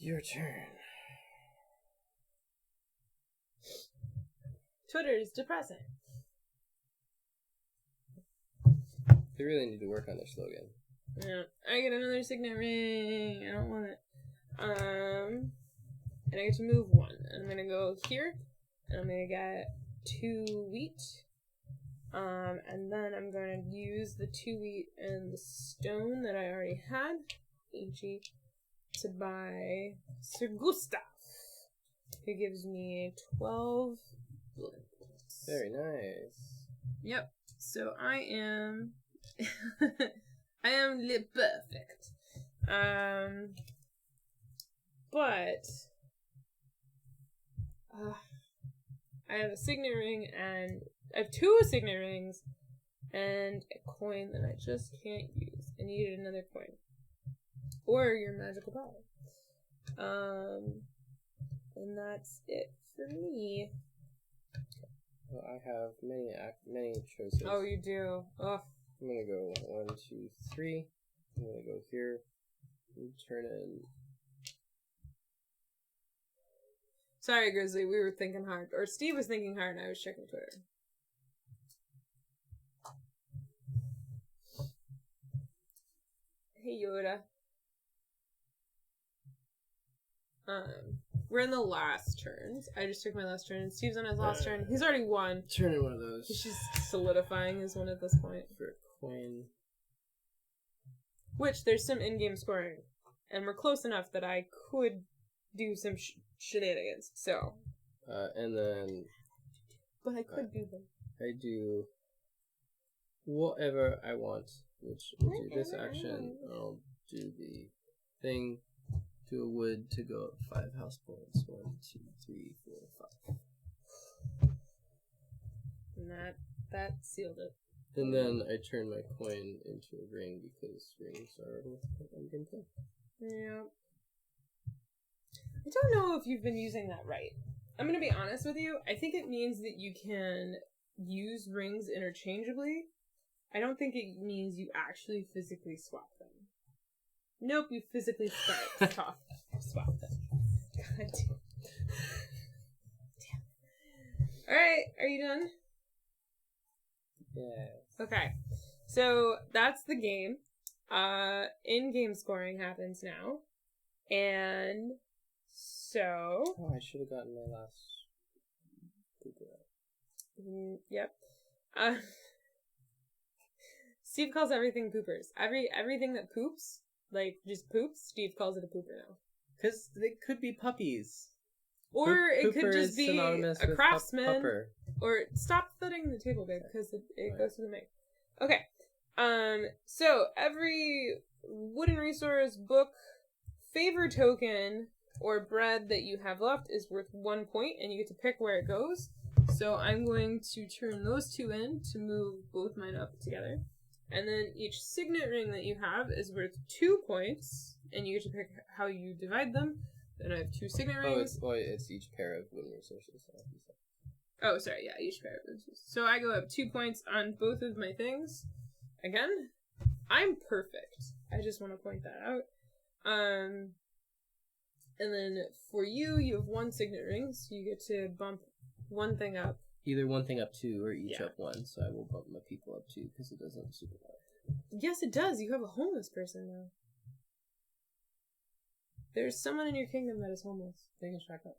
Your turn. Twitter is depressing. They really need to work on their slogan. Yeah, I get another signet ring. I don't want it. And I get to move 1. And I'm gonna go here, and I'm gonna get 2 wheat. And then I'm gonna use the 2 wheat and the stone that I already had, HE, to buy Sir Gustav, who gives me 12 bullet points. Very nice. Yep. So I am I am perfect. But I have a signet ring, and I have 2 signet rings and a coin that I just can't use. I needed another coin. Or your magical power. And that's it for me. Well, I have many choices. Oh, you do. Ugh. I'm gonna go 1, 2, 3. I'm gonna go here and turn in. Sorry, Grizzly, we were thinking hard. Or Steve was thinking hard and I was checking Twitter. Hey, Yoda. We're in the last turns. I just took my last turn, and Steve's on his last turn. He's already won. Turn in one of those. He's just solidifying his win at this point. For a coin. Which, there's some in-game scoring. And we're close enough that I could do some shenanigans, so. And then. But I could do them. I do whatever I want, which will do this action. I'll do the thing. Do a wood to go up 5 house points. 1, 2, 3, 4, 5. And that sealed it. And then I turn my coin into a ring because rings are on gameplay. Yeah. I don't know if you've been using that right. I'm going to be honest with you. I think it means that you can use rings interchangeably. I don't think it means you actually physically swap them. Nope, you physically swap them. God damn. Alright, are you done? Yeah. Okay. So that's the game. In-game scoring happens now. And so... Oh, I should have gotten my last pooper out. Yep. Steve calls everything poopers. Everything that poops, like just poops, Steve calls it a pooper now. Because they could be puppies. Or it could Pooper just is be synonymous a with craftsman. pupper. Or stop thudding the table, babe, because it Right. goes to the mic. Okay. So every wooden resource, book, favor token, or bread that you have left is worth 1 point, and you get to pick where it goes. So I'm going to turn those 2 in to move both mine up together. And then each signet ring that you have is worth 2 points, and you get to pick how you divide them. Then I have 2 signet rings. It's each pair of wooden resources. Oh, sorry, yeah, each pair of resources. So I go up 2 points on both of my things. Again, I'm perfect. I just want to point that out. And then for you, you have 1 signet ring, so you get to bump 1 thing up. Either 1 thing up 2 or each Yeah. up 1, so I will bump my people up 2 because it doesn't super matter. Yes, it does. You have a homeless person now. There's someone in your kingdom that is homeless. They can shack up.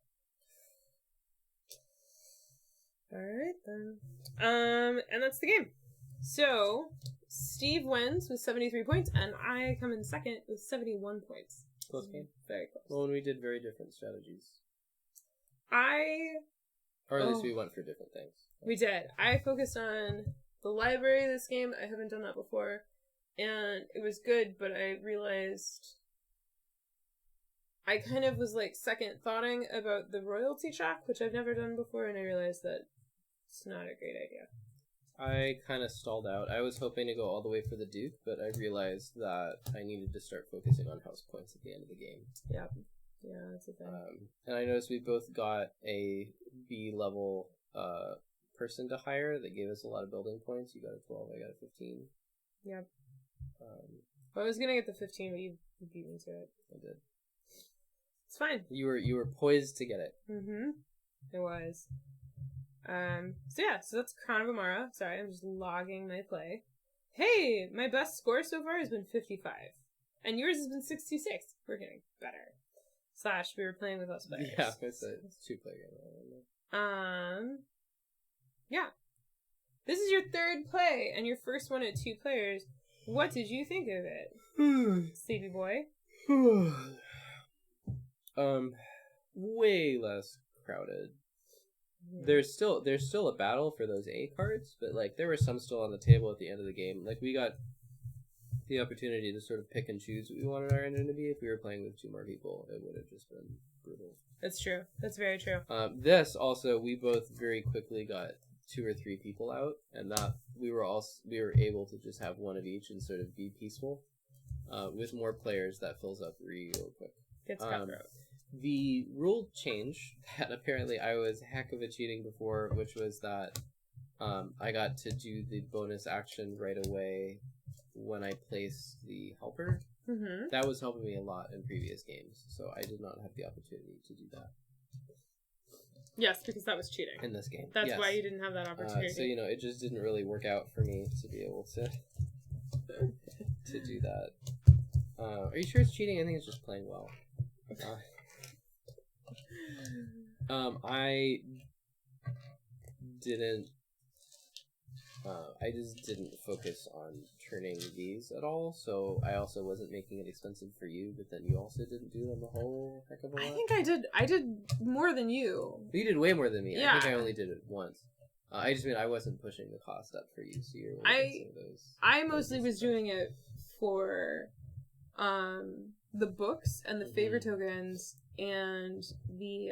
Alright then. And that's the game. So, Steve wins with 73 points, and I come in second with 71 points. Close game. Very close. Well, and we did very different strategies. Or at least we went for different things. We did. I focused on the library this game. I haven't done that before. And it was good, but I realized I kind of was like second thoughting about the royalty track, which I've never done before, and I realized that it's not a great idea. I kind of stalled out. I was hoping to go all the way for the Duke, but I realized that I needed to start focusing on house points at the end of the game. Yeah. Yeah, that's a thing. And I noticed we both got a B-level person to hire that gave us a lot of building points. You got a 12, I got a 15. Yep. I was gonna get the 15, but you beat me to it. I did. It's fine. You were poised to get it. Mm-hmm. It was. So that's Crown of Emara. Sorry, I'm just logging my play. Hey, my best score so far has been 55. And yours has been 66. We're getting better. / we were playing with us players. Yeah, it's a 2-player game. Yeah. This is your 3rd play, and your first one at 2 players. What did you think of it, Sleepy boy? Way less crowded. Mm-hmm. There's still a battle for those A cards, but like there were some still on the table at the end of the game. Like we got the opportunity to sort of pick and choose what we wanted our ending to be. If we were playing with 2 more people, it would have just been brutal. That's true. That's very true. This also, we both very quickly got 2 or 3 people out, and that we were able to just have 1 of each and sort of be peaceful. With more players, that fills up real quick. Gets cutthroat. The rule change that apparently I was heck of a cheating before, which was that I got to do the bonus action right away when I placed the helper. Mm-hmm. That was helping me a lot in previous games, so I did not have the opportunity to do that. Yes, because that was cheating. In this game. That's yes. why you didn't have that opportunity. So, it just didn't really work out for me to be able to to do that. Are you sure it's cheating? I think it's just playing well. I didn't. I just didn't focus on turning these at all, so I also wasn't making it expensive for you, but then you also didn't do them a whole heck of a lot. I think I did more than you. You did way more than me. Yeah. I think I only did it once. I just mean I wasn't pushing the cost up for you, so you're I mostly was doing it for the books and the favor tokens and the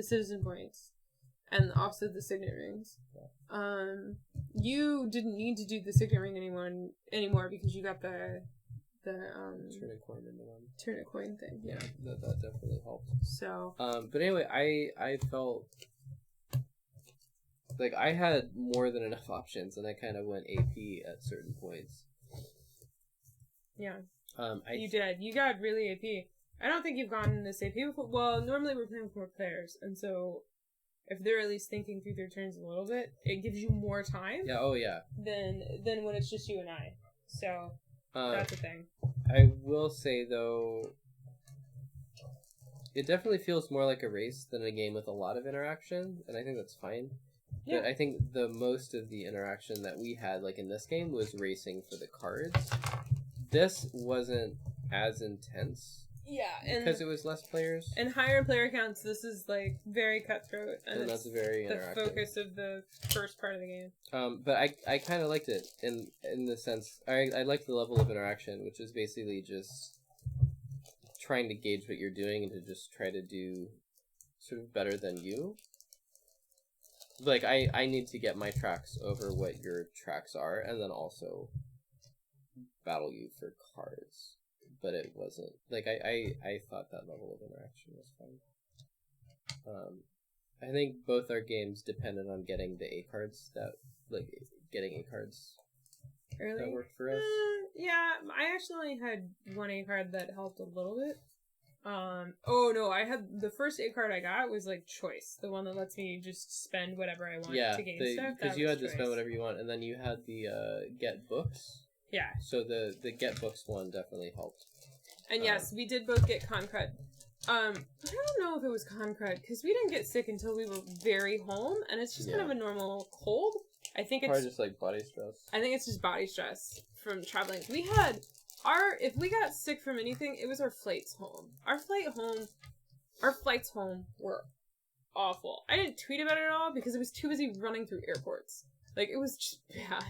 citizen points and also the signet rings. Yeah. You didn't need to do the signet ring anymore because you got the turn a coin into one. Turn a coin thing. Yeah. That definitely helped. So but anyway, I felt like I had more than enough options, and I kind of went AP at certain points. Yeah. You did. You got really AP. I don't think you've gone this AP before. Well, normally we're playing with more players, and so if they're at least thinking through their turns a little bit, it gives you more time. Yeah. Oh, yeah. Than when it's just you and I. So that's a thing. I will say though, it definitely feels more like a race than a game with a lot of interaction, and I think that's fine. Yeah. But I think the most of the interaction that we had, like in this game, was racing for the cards. This wasn't as intense. Yeah, because it was less players. And higher player counts, this is like very cutthroat. And that's very interactive. The focus of the first part of the game. But I kind of liked it in the sense, I liked the level of interaction, which is basically just trying to gauge what you're doing and to just try to do sort of better than you. Like, I need to get my tracks over what your tracks are, and then also battle you for cards. But it wasn't like I thought that level of interaction was fun. I think both our games depended on getting the A cards getting A cards early that worked for us. Yeah, I actually had one A card that helped a little bit. Oh no, I had the first A card I got was like choice, the one that lets me just spend whatever I want to gain stuff. Because you had to spend whatever you want, and then you had the get books. Yeah. So the get books one definitely helped. And yes, we did both get con crud. I don't know if it was con crud because we didn't get sick until we were very home, and it's just kind of a normal cold. I think it's probably just like body stress. I think it's just body stress from traveling. We had if we got sick from anything, it was our flights home. Our flights home were awful. I didn't tweet about it at all because I was too busy running through airports. Like, it was just bad.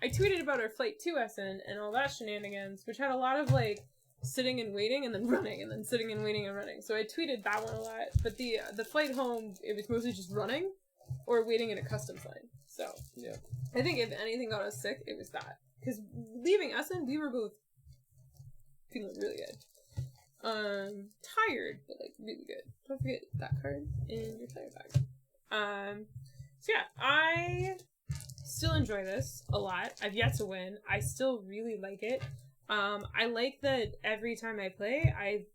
I tweeted about our flight to Essen and all that shenanigans, which had a lot of, like, sitting and waiting and then running, and then sitting and waiting and running. So I tweeted that one a lot. But the flight home, it was mostly just running or waiting in a customs line. So yeah, I think if anything got us sick, it was that. Because leaving Essen, we were both feeling really good. Tired, but, like, really good. Don't forget that card in your player bag. So yeah, I still enjoy this a lot. I've yet to win. I still really like it. I like that every time I play, I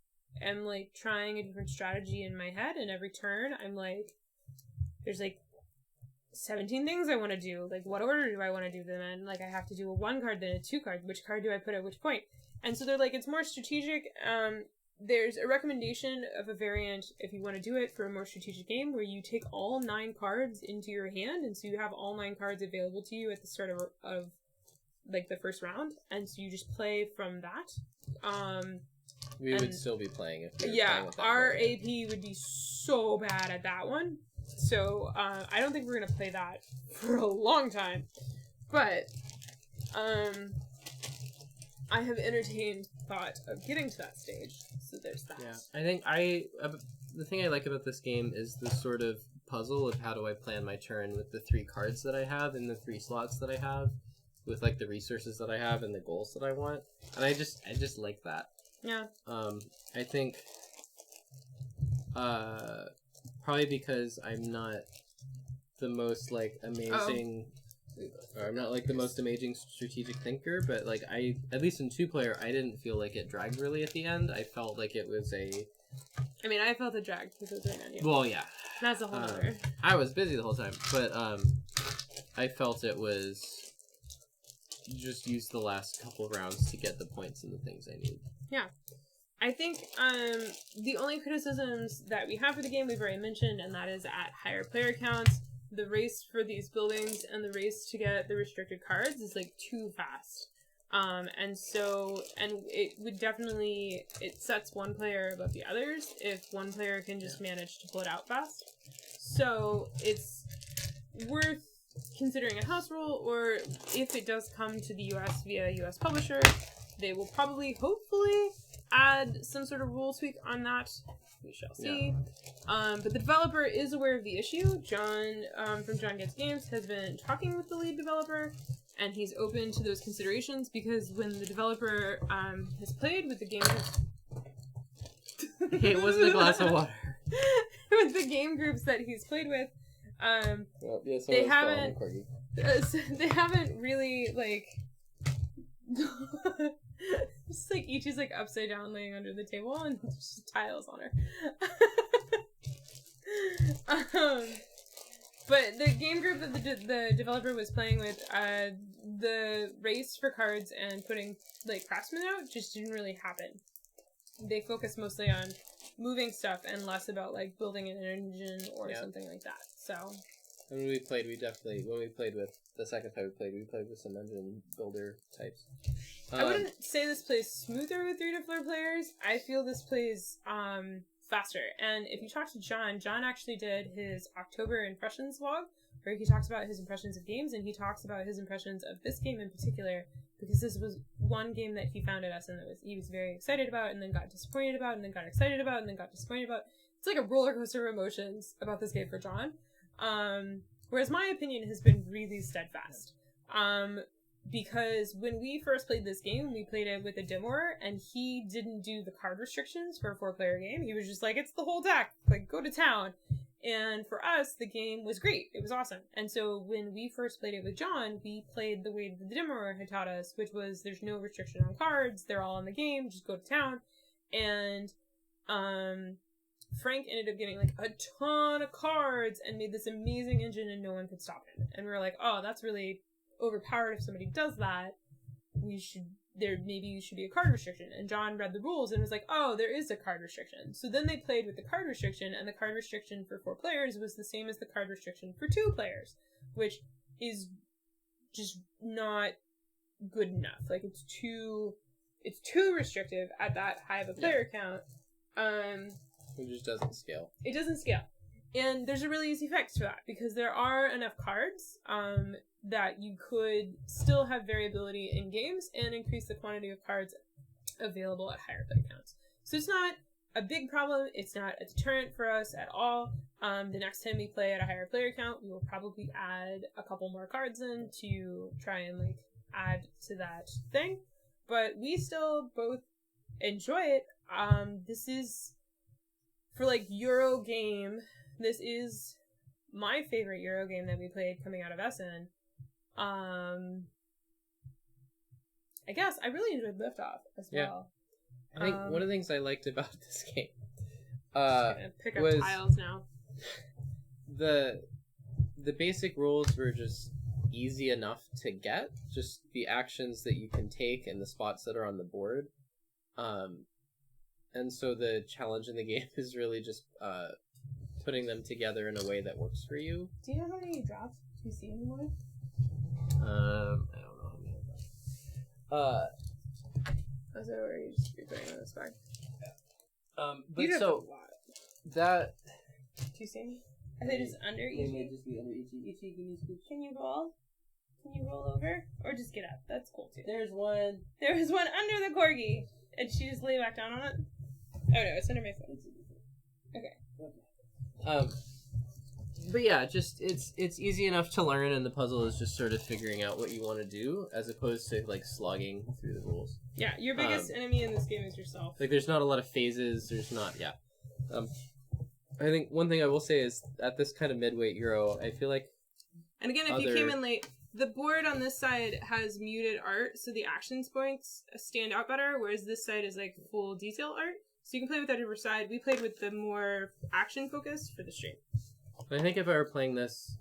am, like, trying a different strategy in my head, and every turn, I'm like, there's, like, 17 things I want to do. Like, what order do I want to do them in? Like, I have to do a 1 card, then a 2 card. Which card do I put at which point? And so they're like, it's more strategic. There's a recommendation of a variant if you want to do it for a more strategic game where you take all 9 cards into your hand, and so you have all 9 cards available to you at the start of like the first round, and so you just play from that. We would still be playing if we were yeah, playing with that our variant. AP would be so bad at that one. So I don't think we're gonna play that for a long time, but I have entertained thought of getting to that stage. So there's that. Yeah, I think the thing I like about this game is the sort of puzzle of how do I plan my turn with the 3 cards that I have and the 3 slots that I have, with like the resources that I have and the goals that I want, and I just like that. Yeah. I think probably because I'm not the most like amazing. Or I'm not like the most amazing strategic thinker, but like at least in 2-player, I didn't feel like it dragged really at the end. I felt like it was I mean, I felt it dragged because it was right on you. Well, yeah. That's a whole other. I was busy the whole time, but I felt it was just use the last couple rounds to get the points and the things I need. Yeah. I think the only criticisms that we have for the game we've already mentioned, and that is at higher player counts, the race for these buildings and the race to get the restricted cards is like too fast. And it would definitely, it sets one player above the others if one player can just manage to pull it out fast. So it's worth considering a house rule, or if it does come to the US via a US publisher, they will probably, hopefully, add some sort of rule tweak on that. We shall see. Yeah. But the developer is aware of the issue. John, from John Gets Games, has been talking with the lead developer, and he's open to those considerations, because when the developer has played with the game groups... It wasn't a glass of water. With the game groups that he's played with, they haven't... they haven't really, like... Just like Ichi's like upside down laying under the table and just tiles on her. But the game group that the developer was playing with, the race for cards and putting like craftsmen out just didn't really happen. They focus mostly on moving stuff and less about like building an engine or something like that. So when we played with the second time we played with some engine builder types. I wouldn't say this plays smoother with 3 to 4 players. I feel this plays faster. And if you talk to John actually did his October impressions vlog, where he talks about his impressions of games, and he talks about his impressions of this game in particular, because this was one game that he found at SN that he was very excited about, and then got disappointed about, and then got excited about, and then got disappointed about. It's like a roller coaster of emotions about this game for John. Whereas my opinion has been really steadfast. Because when we first played this game, we played it with a demoer, and he didn't do the card restrictions for a 4-player game. He was just like, it's the whole deck, like, go to town. And for us, the game was great. It was awesome. And so when we first played it with John, we played the way that the demoer had taught us, which was there's no restriction on cards, they're all in the game, just go to town. And Frank ended up getting like a ton of cards and made this amazing engine, and no one could stop him. And we were like, oh, that's really overpowered. If somebody does that, maybe you should be a card restriction. And John read the rules and was like, oh, there is a card restriction. So then they played with the card restriction, and the card restriction for 4 players was the same as the card restriction for 2 players, which is just not good enough. Like, it's too restrictive at that high of a player count. It just doesn't scale. It doesn't scale. And there's a really easy fix for that, because there are enough cards that you could still have variability in games and increase the quantity of cards available at higher player counts. So it's not a big problem. It's not a deterrent for us at all. The next time we play at a higher player count, we will probably add a couple more cards in to try and like add to that thing. But we still both enjoy it. This is, for like Euro game, this is my favorite Euro game that we played coming out of SN. I guess I really enjoyed Liftoff as well. I think one of the things I liked about this game pick up was tiles now. The basic rules were just easy enough to get, just the actions that you can take and the spots that are on the board. And so the challenge in the game is really just putting them together in a way that works for you. Do you know how many drops you see anymore? I don't know how many drops. Is that where you just be putting on this bag? But you so that. Do you see any? Are they just under They may Ichi? just be under Ichi. Ichi, give me a scoop. Can you roll? Can you roll over? Or just get up? That's cool too. There's one. There was one under the corgi. And she just lay back down on it? Oh no, it's under my foot. Okay. But yeah, just it's easy enough to learn, and the puzzle is just sort of figuring out what you want to do, as opposed to like slogging through the rules. Yeah, your biggest enemy in this game is yourself. Like, there's not a lot of phases. There's not. Yeah. I think one thing I will say is at this kind of midweight Euro, I feel like. And again, if you came in late, the board on this side has muted art, so the action points stand out better, whereas this side is like full detail art. So you can play with either side. We played with the more action focus for the stream. I think if I were playing this,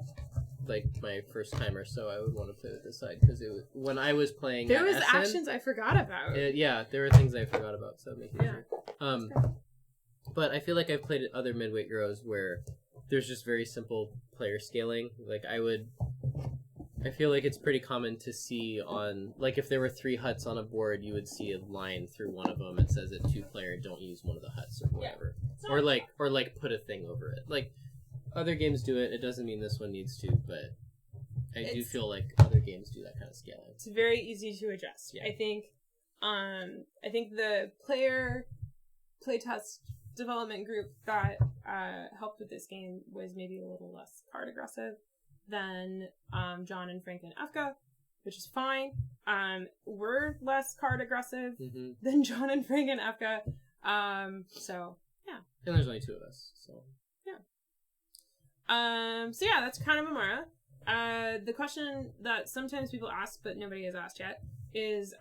like my first time or so, I would want to play with this side, because when I was playing, there was SN, actions I forgot about. There were things I forgot about, so making sure. But I feel like I've played at other midweight Euros where there's just very simple player scaling. Like I feel like it's pretty common to see on, like, if there were 3 huts on a board, you would see a line through one of them that says it 2-player, don't use one of the huts or whatever. Yeah. Or like put a thing over it. Like, other games do it. It doesn't mean this one needs to, but I do It's- feel like other games do that kind of scaling. It's very easy to adjust. Yeah. I think the playtest development group that helped with this game was maybe a little less card aggressive than John and Frank and Efka, which is fine. We're less card aggressive Mm-hmm. than John and Frank and Efka. So yeah. And there's only 2 of us, so. So yeah, that's Crown of Emara. The question that sometimes people ask, but nobody has asked yet, is,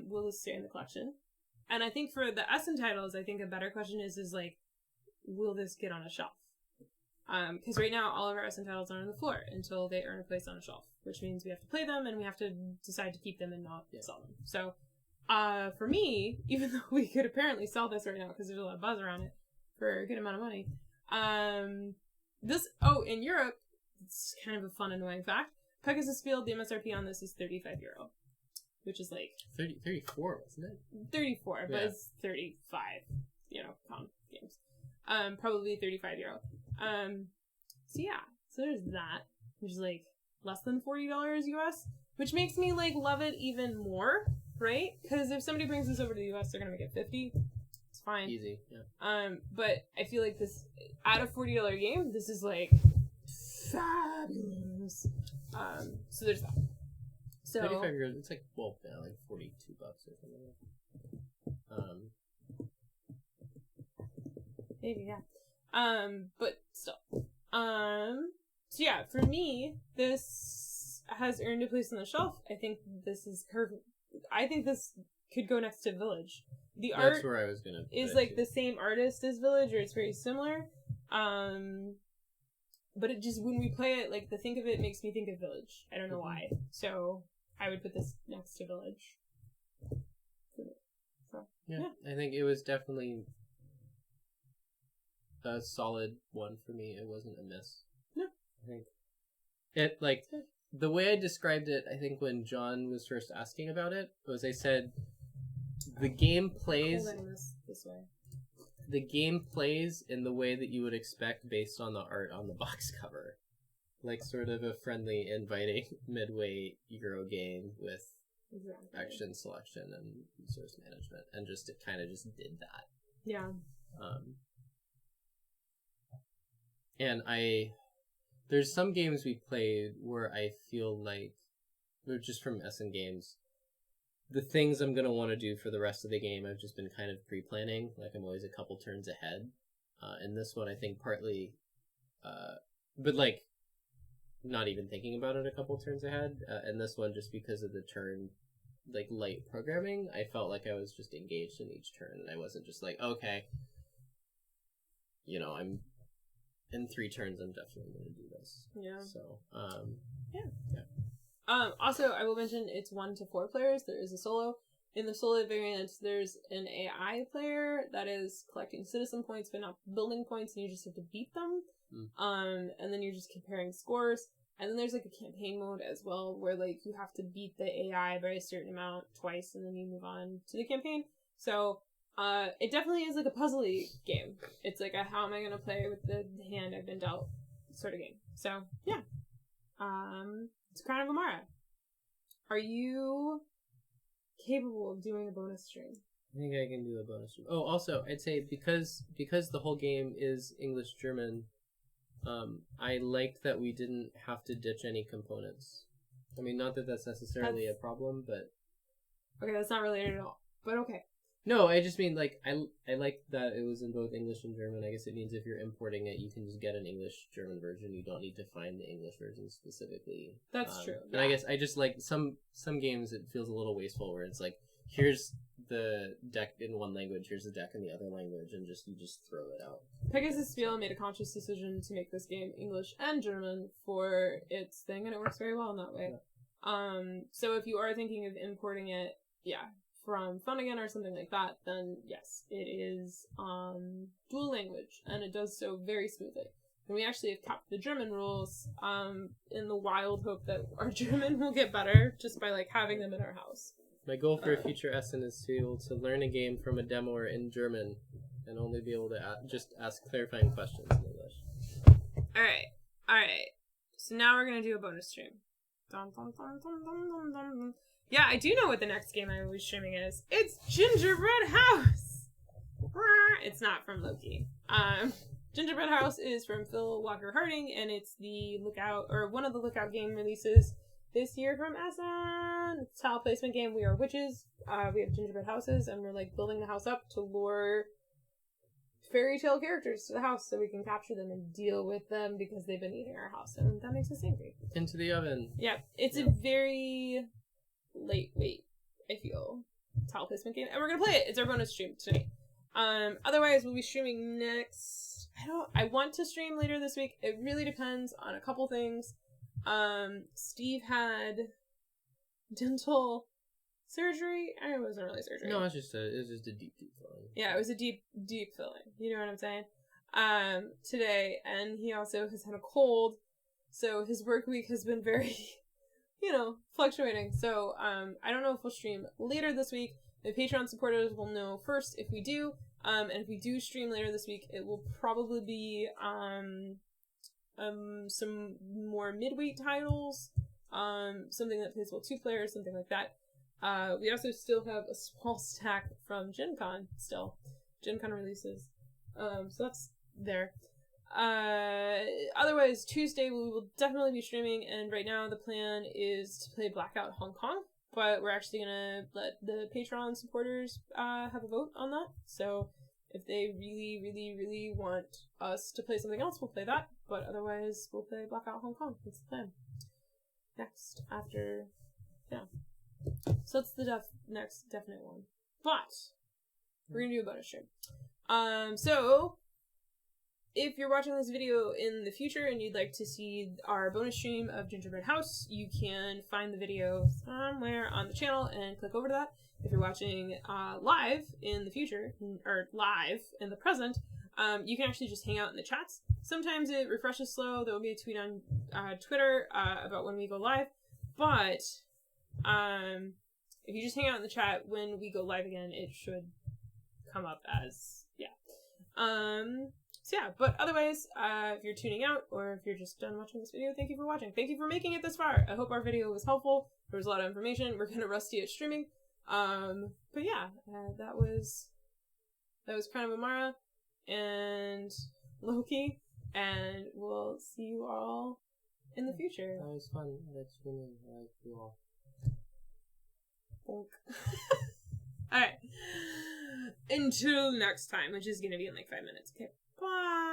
will this stay in the collection? And I think for the Essen titles, I think a better question is like, will this get on a shelf? Because right now, all of our Essen titles are on the floor until they earn a place on a shelf, which means we have to play them and we have to decide to keep them and not sell them. So, for me, even though we could apparently sell this right now because there's a lot of buzz around it for a good amount of money, in Europe, it's kind of a fun, annoying fact. Pegasus Field, the MSRP on this is €35, which is like 34, wasn't it? 34, but Yeah. it's 35, comp games. Probably €35. So yeah, so there's that, which is like less than $40 US, which makes me like love it even more, right? Because if somebody brings this over to the US, they're gonna make it $50. It's fine. Easy, yeah. But I feel like this, at a $40 game, this is like fabulous. So there's that. So 35 euros, it's like, well, yeah, like $42 or something. maybe, yeah. But still. So yeah, for me, this has earned a place on the shelf. I think this is I think this could go next to Village. The That's art where I was gonna put is it, like too. the same artist as Village, or it's very similar. But it just, when we play it, like, the think of it makes me think of Village. I don't know why. So I would put this next to Village. So, Yeah, I think it was definitely a solid one for me. It wasn't a miss. No. I think it, like, the way I described it, I think when John was first asking about it, was I said, the game plays this way. the game plays in the way that you would expect based on the art on the box cover. Like sort of a friendly, inviting midway Euro game with action selection and resource management, and just it kind of just did that. Yeah. And there's some games we played where I feel like, just from Essen games, the things I'm going to want to do for the rest of the game, I've just been kind of pre-planning. Like, I'm always a couple turns ahead. And this one, I think, partly... but, like, not even thinking about it a couple turns ahead. And this one, just because of the turn, like, light programming, I felt like I was just engaged in each turn. And I wasn't just like, okay, I'm... in 3 turns, I'm definitely going to do this. Yeah. So, yeah. Also, I will mention it's 1 to 4 players. There is a solo. In the solo variant, there's an AI player that is collecting citizen points, but not building points, and you just have to beat them. And then you're just comparing scores. And then there's like a campaign mode as well, where like you have to beat the AI by a certain amount twice, and then you move on to the campaign. So, it definitely is like a puzzly game. It's like a how am I gonna play with the hand I've been dealt sort of game. So, yeah. It's Crown of Emara. Are you capable of doing a bonus stream? I think I can do a bonus stream. Oh, also, I'd say because the whole game is English-German, I liked that we didn't have to ditch any components. I mean, not that that's necessarily a problem, but... Okay, that's not related at all. But okay. No, I just mean, like, I like that it was in both English and German. I guess it means if you're importing it, you can just get an English-German version. You don't need to find the English version specifically. That's true. And I guess I just like some games it feels a little wasteful where it's like, here's the deck in one language, here's the deck in the other language, and you just throw it out. Pegasus Spiel made a conscious decision to make this game English and German for its thing, and it works very well in that way. Yeah. So if you are thinking of importing it, from Funnigan or something like that, then yes, it is dual language, and it does so very smoothly. And we actually have capped the German rules in the wild hope that our German will get better just by like having them in our house. My goal for a future Essen is to be able to learn a game from a demoer in German and only be able to just ask clarifying questions in English. Alright. So now we're gonna do a bonus stream. Dun, dun, dun, dun, dun, dun, dun, dun. Yeah, I do know what the next game I will be streaming is. It's Gingerbread House! It's not from Loki. Gingerbread House is from Phil Walker Harding, and it's the Lookout, or one of the Lookout game releases this year from Essen. It's a tile placement game. We are witches. We have gingerbread houses, and we're like building the house up to lure fairy tale characters to the house so we can capture them and deal with them because they've been eating our house, and that makes us angry. Into the oven. Yeah, it's a very lightweight, I feel, tile placement game, and we're gonna play it. It's our bonus stream tonight. Otherwise, we'll be streaming next. I want to stream later this week. It really depends on a couple things. Steve had dental surgery. It wasn't really surgery. No, it was just a deep filling. Yeah, it was a deep filling. You know what I'm saying? Today, and he also has had a cold, so his work week has been very, fluctuating. So, I don't know if we'll stream later this week. The Patreon supporters will know first if we do. And if we do stream later this week, it will probably be some more midweight titles, something that plays well 2 players, something like that. We also still have a small stack from Gen Con still. Gen Con releases. So that's there. Otherwise, Tuesday we will definitely be streaming, and right now the plan is to play Blackout Hong Kong, but we're actually gonna let the Patreon supporters have a vote on that. So if they really, really, really want us to play something else, we'll play that. But otherwise, we'll play Blackout Hong Kong. That's the plan. Next, after, yeah. So that's the next definite one. But we're gonna do a bonus stream. So if you're watching this video in the future and you'd like to see our bonus stream of Gingerbread House, you can find the video somewhere on the channel and click over to that. If you're watching live in the future, or live in the present, you can actually just hang out in the chats. Sometimes it refreshes slow. There will be a tweet on Twitter about when we go live. But if you just hang out in the chat when we go live again, it should come up as, yeah. So yeah, but otherwise, if you're tuning out or if you're just done watching this video, thank you for watching. Thank you for making it this far. I hope our video was helpful. There was a lot of information. We're kind of rusty at streaming. But yeah, that was Crown of Emara and Loki, and we'll see you all in the future. That was fun. That's really like you all. Alright. Until next time, which is gonna be in like 5 minutes. Okay. Bye.